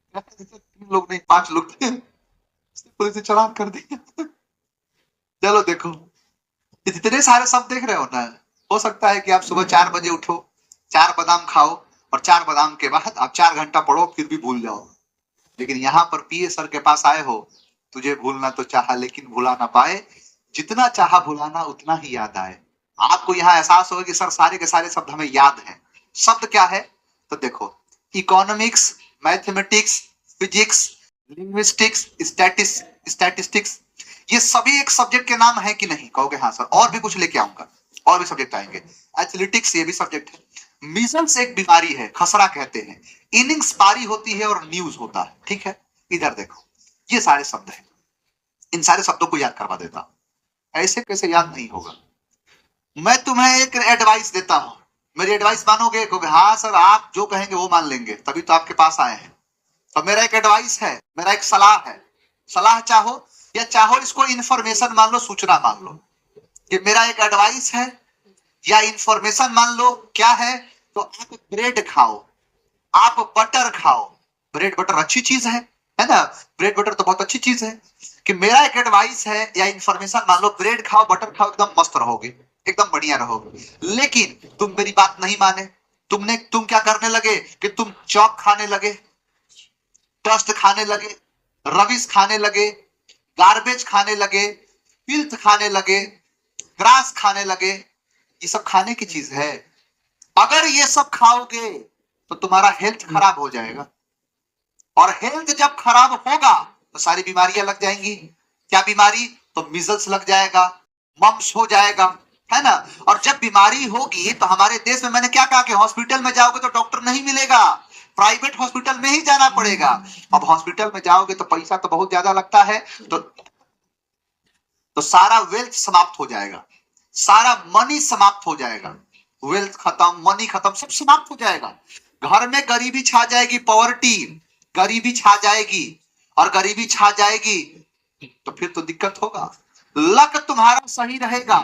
3 लोग नहीं, 5 लोग थे, पुलिस ने चालान कर दिया। चलो देखो, इतने सारे शब्द देख रहे हो ना, हो सकता है कि आप सुबह 4 बजे उठो, 4 बादाम खाओ, और 4 बादाम के बाद आप 4 घंटा पढ़ो, फिर भी भूल जाओ। लेकिन यहाँ पर पीए सर के पास आए हो, तुझे भूलना तो चाहा लेकिन भुला ना पाए, जितना चाहा भुलाना उतना ही याद आए। आपको यहाँ एहसास होगा कि सर सारे के सारे शब्द हमें याद हैं। शब्द क्या है? तो देखो, economics, mathematics, physics, linguistics, statistics, ये सभी एक सब्जेक्ट के नाम है कि नहीं? कहोगे हाँ सर, और भी कुछ लेके आऊंगा, और भी सब्जेक्ट आएंगे। एथलेटिक्स, ये भी सब्जेक्ट है। मीजल्स एक बीमारी है, खसरा कहते हैं। इनिंग्स पारी होती है और न्यूज होता है, ठीक है? इधर देखो, ये सारे शब्द हैं। इन सारे शब्दों को याद करवा देता हूं। ऐसे कैसे याद नहीं होगा? मैं तुम्हें एक एडवाइस देता हूं, मेरी एडवाइस मानोगे? क्योंकि हाँ सर, आप जो कहेंगे वो मान लेंगे, तभी तो आपके पास आए हैं। तो मेरा एक एडवाइस है, मेरा एक सलाह है। सलाह चाहो या चाहो इसको इंफॉर्मेशन मान लो, सूचना मान लो, कि मेरा एक एडवाइस है या इंफॉर्मेशन मान लो। क्या है? तो आप ब्रेड खाओ, आप बटर खाओ। ब्रेड बटर अच्छी चीज है ना? ब्रेड बटर तो बहुत अच्छी चीज है। कि मेरा एक एडवाइस है या इंफॉर्मेशन मान लो, ब्रेड खाओ, बटर खाओ, एकदम मस्त रहोगे, एकदम बढ़िया रहोगे। लेकिन तुम मेरी बात नहीं माने, तुम क्या करने लगे कि तुम चॉक खाने लगे, डस्ट खाने लगे, रबिश खाने लगे, गार्बेज खाने लगे, फिल्थ खाने लगे, ग्रास खाने लगे। ये सब खाने की चीज है। अगर ये सब खाओगे तो तुम्हारा हेल्थ खराब हो जाएगा, और हेल्थ जब खराब होगा तो सारी बीमारियां लग जाएंगी। क्या बीमारी? तो मीजल्स लग जाएगा, मम्स हो जाएगा, है ना? और जब बीमारी होगी तो हमारे देश में, मैंने क्या कहा कि हॉस्पिटल में जाओगे तो डॉक्टर नहीं मिलेगा, प्राइवेट हॉस्पिटल में ही जाना पड़ेगा। अब हॉस्पिटल में जाओगे तो पैसा तो बहुत ज्यादा लगता है, तो सारा वेल्थ समाप्त हो जाएगा, सारा मनी समाप्त हो जाएगा। वेल्थ खत्म, मनी खत्म, सब समाप्त हो जाएगा। घर में गरीबी छा जाएगी, पॉवर्टी, गरीबी छा जाएगी। और गरीबी छा जाएगी तो फिर तो दिक्कत होगा। लक तुम्हारा सही रहेगा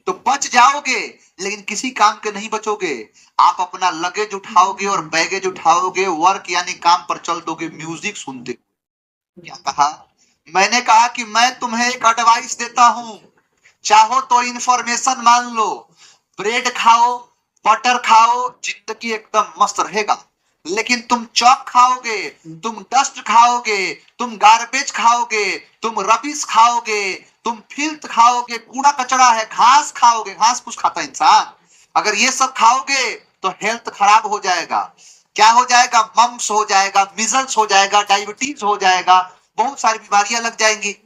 तो बच जाओगे, लेकिन किसी काम के नहीं बचोगे। आप अपना लगेज उठाओगे और बैगेज उठाओगे, वर्क यानी काम पर चल दोगे, म्यूजिक सुनते। क्या कहा? मैंने कहा कि मैं तुम्हें एक एडवाइस देता हूं, चाहो तो इंफॉर्मेशन मान लो। ब्रेड खाओ, बटर खाओ, जिंदगी एकदम मस्त रहेगा। लेकिन तुम चॉक खाओगे, तुम डस्ट खाओगे, तुम गार्बेज खाओगे, तुम रबिश खाओगे, तुम फिल्थ खाओगे, कूड़ा कचरा है, घास खाओगे। घास कुछ खाता है इंसान? अगर ये सब खाओगे तो हेल्थ खराब हो जाएगा। क्या हो जाएगा? मम्स हो जाएगा, मिजल्स हो जाएगा, डायबिटीज हो जाएगा, बहुत सारी बीमारियां लग जाएंगी।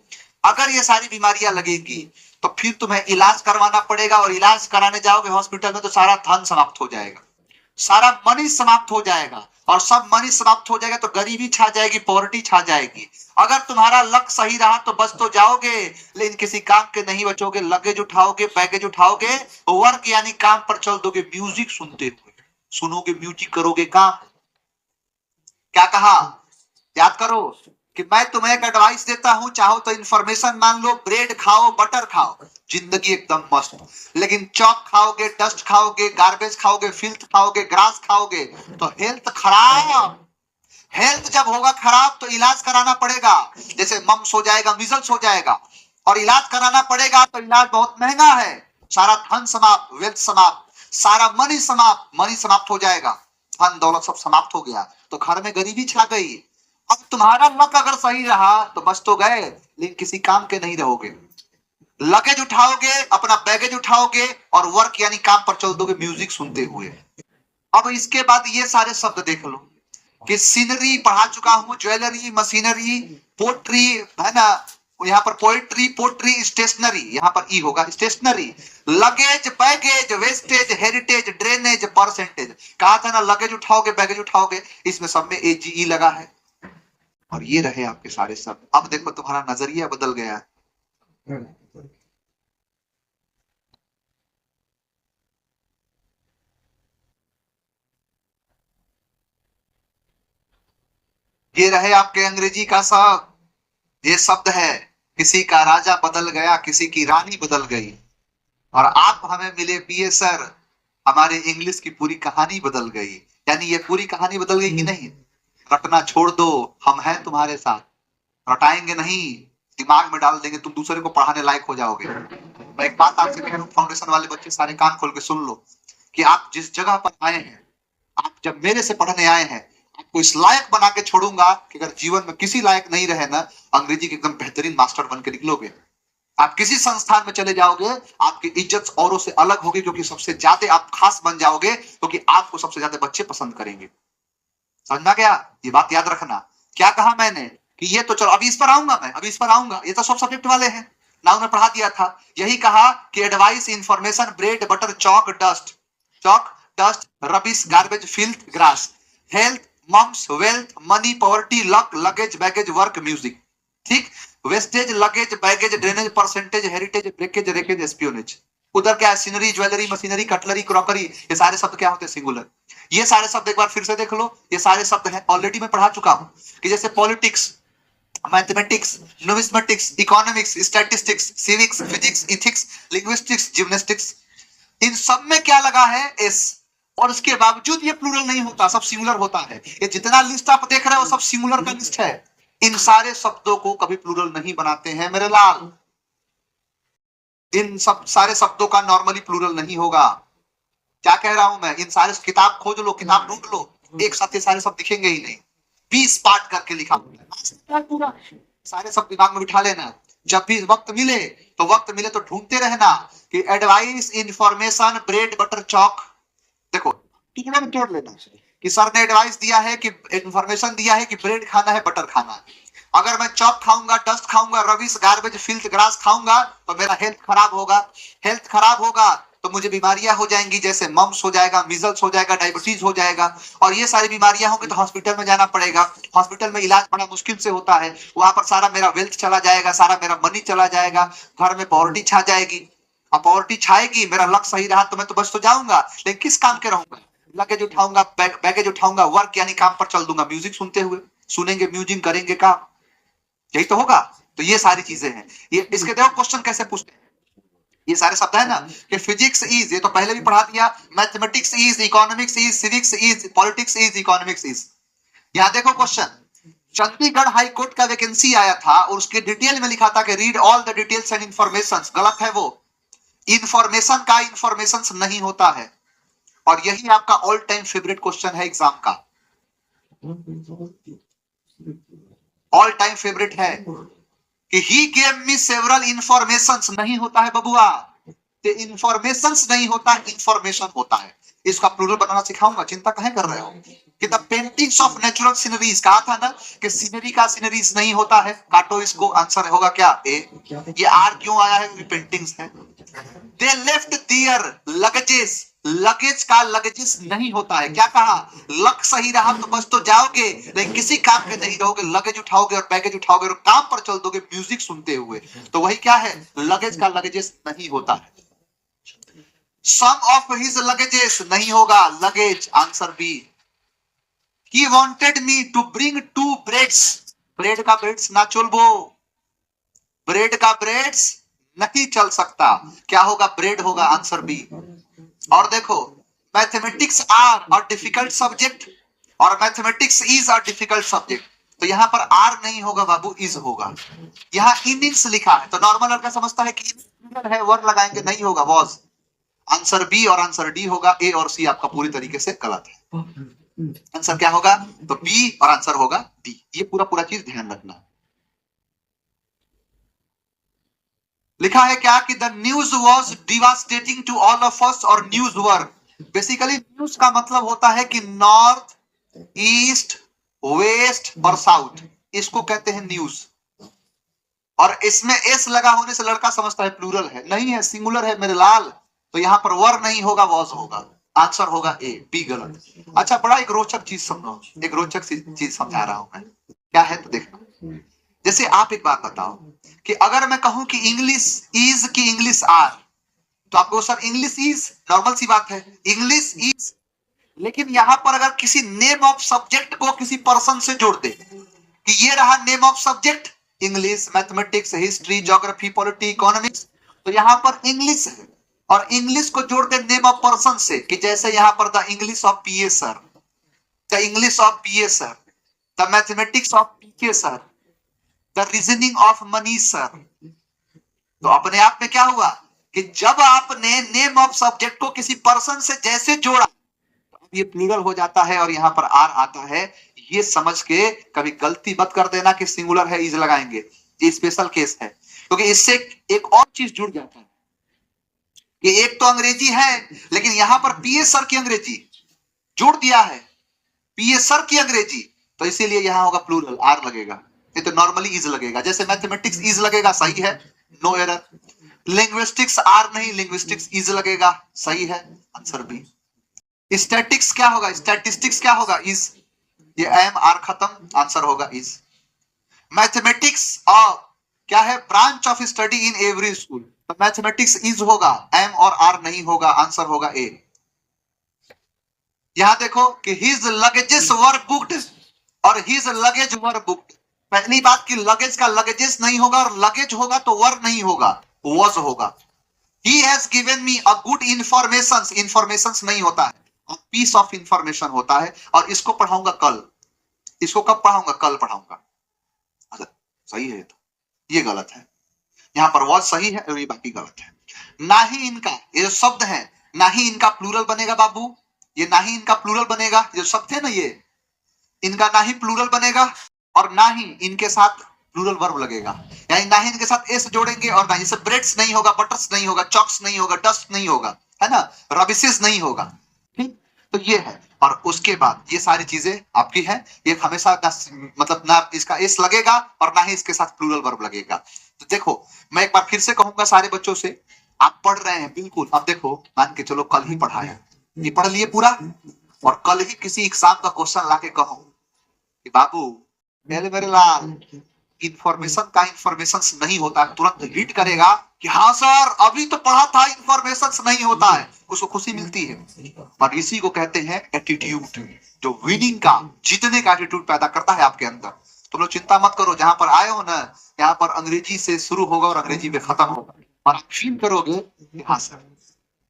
अगर ये सारी बीमारियां लगेगी तो फिर तुम्हें इलाज करवाना पड़ेगा, और इलाज कराने जाओगे हॉस्पिटल में तो सारा धन समाप्त हो जाएगा, सारा मनी समाप्त हो जाएगा। और सब मनी समाप्त हो जाएगा तो गरीबी छा जाएगी, पॉवर्टी छा जाएगी। अगर तुम्हारा लक सही रहा तो बच तो जाओगे, लेकिन किसी काम के नहीं बचोगे। लगेज उठाओगे, बैगेज उठाओगे, वर्क यानी काम पर चल दोगे, म्यूजिक सुनते हुए, सुनोगे म्यूजिक, करोगे काम। क्या कहा? याद करो कि मैं तुम्हें एक एडवाइस देता हूं, चाहो तो इंफॉर्मेशन मान लो। ब्रेड खाओ, बटर खाओ, जिंदगी एकदम मस्त। लेकिन चॉक खाओगे, डस्ट खाओगे, गार्बेज खाओगे, फिल्थ खाओगे, ग्रास खाओगे तो हेल्थ खराब। हेल्थ जब होगा खराब तो इलाज कराना पड़ेगा। जैसे मम्स हो जाएगा, मिजल्स हो जाएगा, और इलाज कराना पड़ेगा तो इलाज बहुत महंगा है। सारा धन समाप्त, वेल्थ समाप्त, सारा मनी समाप्त, मनी समाप्त हो जाएगा, धन दौलत सब समाप्त हो गया, तो घर में गरीबी छा गई। अब तुम्हारा लक अगर सही रहा तो बच तो गए, लेकिन किसी काम के नहीं रहोगे। लगेज उठाओगे, अपना बैगेज उठाओगे, और वर्क यानी काम पर चल दोगे, म्यूजिक सुनते हुए। अब इसके बाद ये सारे शब्द देख लो कि सीनरी पढ़ा चुका हूं, ज्वेलरी, मशीनरी, पोट्री, है ना? यहाँ पर पोएट्री, पोट्री, स्टेशनरी, यहाँ पर ई होगा stationery, luggage, baggage, wastage, heritage, drainage, percentage. कहा था ना लगेज उठाओगे, बैगेज उठाओगे, इसमें सब में एजीई लगा है। और ये रहे आपके सारे शब्द। अब देखो तुम्हारा नजरिया बदल गया। ये रहे आपके अंग्रेजी का शब्द। ये शब्द है, किसी का राजा बदल गया, किसी की रानी बदल गई, और आप हमें मिले पीए सर, हमारे इंग्लिश की पूरी कहानी बदल गई। यानी ये पूरी कहानी बदल गई कि नहीं? रटना छोड़ दो, हम हैं तुम्हारे साथ, रटाएंगे नहीं, दिमाग में डाल देंगे, तुम दूसरे को पढ़ाने लायक हो जाओगे। मैं एक बात आपसे कह रहा हूँ, फाउंडेशन वाले बच्चे सारे कान खोल के सुन लो, कि आप जिस जगह पर आए हैं, आप जब मेरे से पढ़ने आए हैं, आपको इस लायक बना के छोड़ूंगा कि अगर जीवन में किसी लायक नहीं रहे ना, अंग्रेजी के एकदम बेहतरीन मास्टर बन के निकलोगे। आप किसी संस्थान में चले जाओगे, आपकी इज्जत औरों से अलग होगी, क्योंकि सबसे ज्यादा आप खास बन जाओगे, क्योंकि आपको सबसे ज्यादा बच्चे पसंद करेंगे। समझना गया? ये बात याद रखना। क्या कहा मैंने कि ये तो चलो, अभी इस पर आऊंगा मैं, अभी इस पर आऊंगा, ये तो सब सब्जेक्ट वाले हैं ना, उन्हें पढ़ा दिया था। यही कहा कि advice, information, bread, butter, chalk, dust, chalk, dust, rubbish, garbage, filth, grass, health, mumps, wealth, money, poverty, luck, luggage, baggage, work, music. ठीक? Wastage, luggage, baggage, drainage, percentage, heritage, breakage, wreckage, espionage. उधर क्या है, scenery, jewellery, machinery, cutlery, crockery, ये सारे शब्द क्या होते हैं, सिंगुलर। ये सारे शब्द एक बार फिर से देख लो, ये सारे शब्द हैं, ऑलरेडी मैं पढ़ा चुका हूं कि जैसे politics, mathematics, numismatics, economics, statistics, civics, physics, ethics, linguistics, gymnastics, इन सब में क्या लगा है, एस। और इसके बावजूद ये प्लूरल नहीं होता, सब सिंगुलर होता है। ये जितना लिस्ट आप देख रहे हो सब सिंगुलर का लिस्ट है। इन सारे शब्दों को कभी प्लूरल नहीं बनाते हैं मेरे लाल। इन सब सारे शब्दों का नॉर्मली प्लूरल नहीं होगा। क्या कह रहा हूं मैं, इन सारे किताब खोज लो, किताब ढूंढ लो, एक साथ ये सारे शब्द दिखेंगे ही नहीं। 20 पार्ट करके लिखा पूरा, सारे सब दिमाग में बिठा लेना। जब भी वक्त मिले तो ढूंढते रहना कि advice, information, bread butter chalk, देखो टुकड़ा में तोड़ लेना कि सर ने एडवाइस दिया है, कि इंफॉर्मेशन दिया है कि ब्रेड खाना है, बटर खाना है। अगर मैं चॉक खाऊंगा, डस्ट खाऊंगा, रबिश, गार्बेज, फिल्थ, ग्रास खाऊंगा तो मेरा हेल्थ खराब होगा। हेल्थ खराब होगा तो मुझे बीमारियां हो जाएंगी, जैसे मम्स हो जाएगा, मिजल्स हो जाएगा, डायबिटीज हो जाएगा। और ये सारी बीमारियां होंगी तो हॉस्पिटल में जाना पड़ेगा। हॉस्पिटल में इलाज बड़ा मुश्किल से होता है, वहां पर सारा मेरा वेल्थ चला जाएगा, सारा मेरा मनी चला जाएगा, घर में पॉवर्टी छा जाएगी। अब पॉवर्टी छाएगी, मेरा लक सही रहा तो मैं तो बच तो जाऊंगा, लेकिन किस काम के रहूंगा। लगेज उठाऊंगा, बैगेज उठाऊंगा, वर्क यानी काम पर चल दूंगा, म्यूजिक सुनते हुए, सुनेंगे म्यूजिक, करेंगे काम, यही तो होगा। तो ये सारी चीजें हैं। ये इसके देखो क्वेश्चन कैसे पूछते हैं, ये सारे शब्द है ना कि फिजिक्स इज, ये तो पहले भी पढ़ा दिया, mathematics is, economics is, civics is, politics is, economics is. यहां देखो क्वेश्चन, चंडीगढ़ हाई कोर्ट का वैकेंसी आया था और उसके डिटेल में लिखा था कि read all the details and information. गलत है वो, इंफॉर्मेशन का इंफॉर्मेशन नहीं होता है। और यही आपका ऑल टाइम फेवरेट क्वेश्चन है एग्जाम का, ऑल टाइम फेवरेट है कि he gave me several informations, नहीं होता है बबुआ, इंफॉर्मेशंस नहीं होता, इंफॉर्मेशन होता है। इसका प्लूरल बनाना सिखाऊंगा, चिंता काहे कर रहे हो। कि the paintings of natural sceneries, कहा था ना कि सीनरी का सीनरीज नहीं होता है, काटो इसको, आंसर होगा क्या, ए। ये आर क्यों आया है, पेंटिंग्स है। They left their luggages, luggage का लगेजेस नहीं होता है। क्या कहा, लक सही रहा तो बस तो जाओगे, लेकिन किसी काम के नहीं रहोगे, लगेज उठाओगे और बैगेज उठाओगे और काम पर चल दोगे म्यूजिक सुनते हुए। तो वही क्या है, लगेज का लगेजेस नहीं होता है। सम ऑफ हिज लगेजेस नहीं होगा, luggage, answer B. He wanted me to bring 2 breads, bread का ब्रेड्स ना चलबो, ब्रेड का ब्रेड्स नहीं चल सकता, क्या होगा, ब्रेड होगा, आंसर बी। और देखो, mathematics are a difficult subject और mathematics is a difficult subject, तो यहां पर आर नहीं होगा बाबू, इज होगा। यहां इनिंग्स लिखा है तो नॉर्मल लड़का समझता है कि है, वर्ड लगाएंगे, नहीं होगा बॉस। आंसर बी और आंसर डी होगा, ए और सी आपका पूरी तरीके से गलत है। आंसर क्या होगा, तो बी और आंसर होगा डी। ये पूरा पूरा चीज ध्यान रखना। लिखा है क्या कि the news was devastating to all of us, और न्यूज वर, बेसिकली न्यूज का मतलब होता है कि नॉर्थ, ईस्ट, वेस्ट और साउथ, इसको कहते हैं न्यूज। और इसमें एस लगा होने से लड़का समझता है प्लूरल है, नहीं है, सिंगुलर है मेरे लाल। तो यहां पर वर नहीं होगा, वॉज होगा, आंसर होगा ए, बी गलत। अच्छा, बड़ा एक रोचक चीज समझो, एक रोचक चीज समझा रहा हूं मैं, क्या है तो देखना। जैसे आप एक बात बताओ कि अगर मैं कहूं कि इंग्लिश इज की इंग्लिश आर, तो आपको सर इंग्लिश इज, नॉर्मल सी बात है, इंग्लिश इज। लेकिन यहां पर अगर किसी नेम ऑफ सब्जेक्ट को किसी पर्सन से जोड़ दे कि ये रहा name of subject, English, mathematics, history, geography, polity, economics, तो यहां पर इंग्लिश है और इंग्लिश को जोड़ दे नेम ऑफ पर्सन से, कि जैसे यहां पर the English of PA sir, the English of PA sir, the mathematics of PK sir, the reasoning of Manish sir. तो अपने आप में क्या हुआ कि जब आपने नेम ऑफ सब्जेक्ट को किसी पर्सन से जैसे जोड़ा तो ये प्लूरल हो जाता है और यहां पर आर आता है। ये समझ के कभी गलती मत कर देना कि सिंगुलर है इज लगाएंगे, ये स्पेशल केस है। क्योंकि इससे एक और चीज जुड़ जाता है कि एक तो अंग्रेजी है, लेकिन यहां पर पीए सर की अंग्रेजी जोड़ दिया है, पीए सर की अंग्रेजी, तो इसीलिए यहां होगा प्लूरल, आर लगेगा, नहीं तो नॉर्मली इज लगेगा। जैसे मैथमेटिक्स इज लगेगा, सही है, नो एरर। लिंग्विस्टिक्स आर नहीं, लिंग्विस्टिक्स इज लगेगा, सही है, आंसर बी। स्टैटिक्स क्या होगा, स्टैटिस्टिक्स क्या होगा, इज, ये एम आर खत्म, आंसर होगा इज। मैथमेटिक्स और क्या है, branch of study in every school. तो मैथमेटिक्स इज होगा, एम और आर नहीं होगा, आंसर होगा ए। यहां देखो कि हिज लगेजेस वर बुक्ड और हिज लगेज वर बुक्ड। पहली बात कि लगेज का लगेजेस नहीं होगा, और लगेज होगा तो वर नहीं होगा, वॉज होगा। He has given me a good information, information नहीं होता है, पीस ऑफ इंफॉर्मेशन होता है। और इसको पढ़ाऊंगा कल, इसको कब पढ़ाऊंगा, कल पढ़ाऊंगा। अच्छा, सही है, तो ये गलत है, यहाँ पर वॉज सही है और ये बाकी गलत है। ना ही इनका, ये जो शब्द है, ना ही इनका प्लूरल बनेगा बाबू, ये ना ही इनका प्लूरल बनेगा, ये जो शब्द है ना, ये इनका ना ही प्लूरल बनेगा और ना ही इनके साथ प्लूरल वर्ब लगेगा। यानी ना ही इनके साथ एस जोड़ेंगे और ना ही से ब्रेड्स नहीं होगा, बटर्स नहीं होगा, चॉक्स नहीं होगा, डस्ट नहीं होगा, है ना, रबिसेस नहीं होगा। ठीक, तो ये है। और उसके बाद ये सारी चीजें आपकी है, ये हमेशा ना, मतलब ना इसका एस लगेगा और ना ही इसके साथ प्लूरल वर्ब लगेगा। तो देखो, मैं एक बार फिर से कहूंगा सारे बच्चों से, आप पढ़ रहे हैं बिल्कुल। अब देखो, मान के चलो कल ही पढ़ाया, ये पढ़ लिए पूरा, और कल ही किसी एग्जाम का क्वेश्चन लाके कहो कि बाबू पहले मेरे लाल इंफॉर्मेशन नहीं होता है, तुरंत हिट करेगा कि हाँ सर अभी तो पढ़ा था, इंफॉर्मेशन नहीं होता है, उसको खुशी मिलती है। और इसी को कहते हैं एटीट्यूड, जो विनिंग का, जीतने का एटीट्यूड पैदा करता है आपके अंदर। तुम लोग चिंता मत करो, जहां पर आए हो ना, यहाँ पर अंग्रेजी से शुरू होगा और अंग्रेजी में खत्म होगा, और आप फील करोगे कि हाँ सर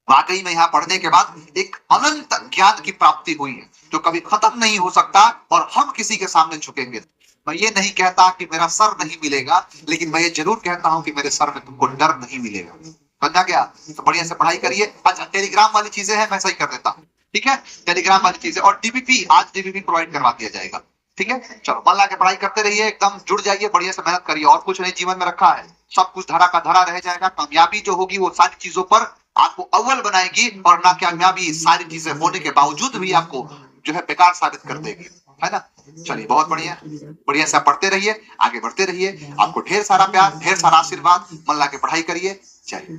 वाकई में यहाँ पढ़ने के बाद एक अनंत ज्ञान की प्राप्ति हुई है, जो कभी खत्म नहीं हो सकता, और हम किसी के सामने झुकेंगे। मैं ये नहीं कहता कि मेरा सर नहीं मिलेगा, लेकिन मैं ये जरूर कहता हूं कि मेरे सर में तुमको डर नहीं मिलेगा। समझा गया? तो बढ़िया से पढ़ाई करिए। अच्छा, टेलीग्राम वाली चीजें हैं, मैं सही कर देता हूँ, ठीक है, टेलीग्राम वाली चीजें, और डीबीपी आज डीबीपी प्रोवाइड करवा दिया जाएगा, ठीक है। चलो मन ला के पढ़ाई करते रहिए, एकदम जुड़ जाइए, बढ़िया से मेहनत करिए, और कुछ नहीं जीवन में रखा है, सब कुछ धरा का धरा रह जाएगा। कामयाबी जो होगी वो सारी चीजों पर आपको अव्वल बनाएगी, और नाकामयाबी सारी चीजें होने के बावजूद भी आपको जो है बेकार साबित कर देगी, है ना। चलिए, बहुत बढ़िया, बढ़िया से पढ़ते रहिए, आगे बढ़ते रहिए, आपको ढेर सारा प्यार, ढेर सारा आशीर्वाद, मन ला के पढ़ाई करिए। चलिए।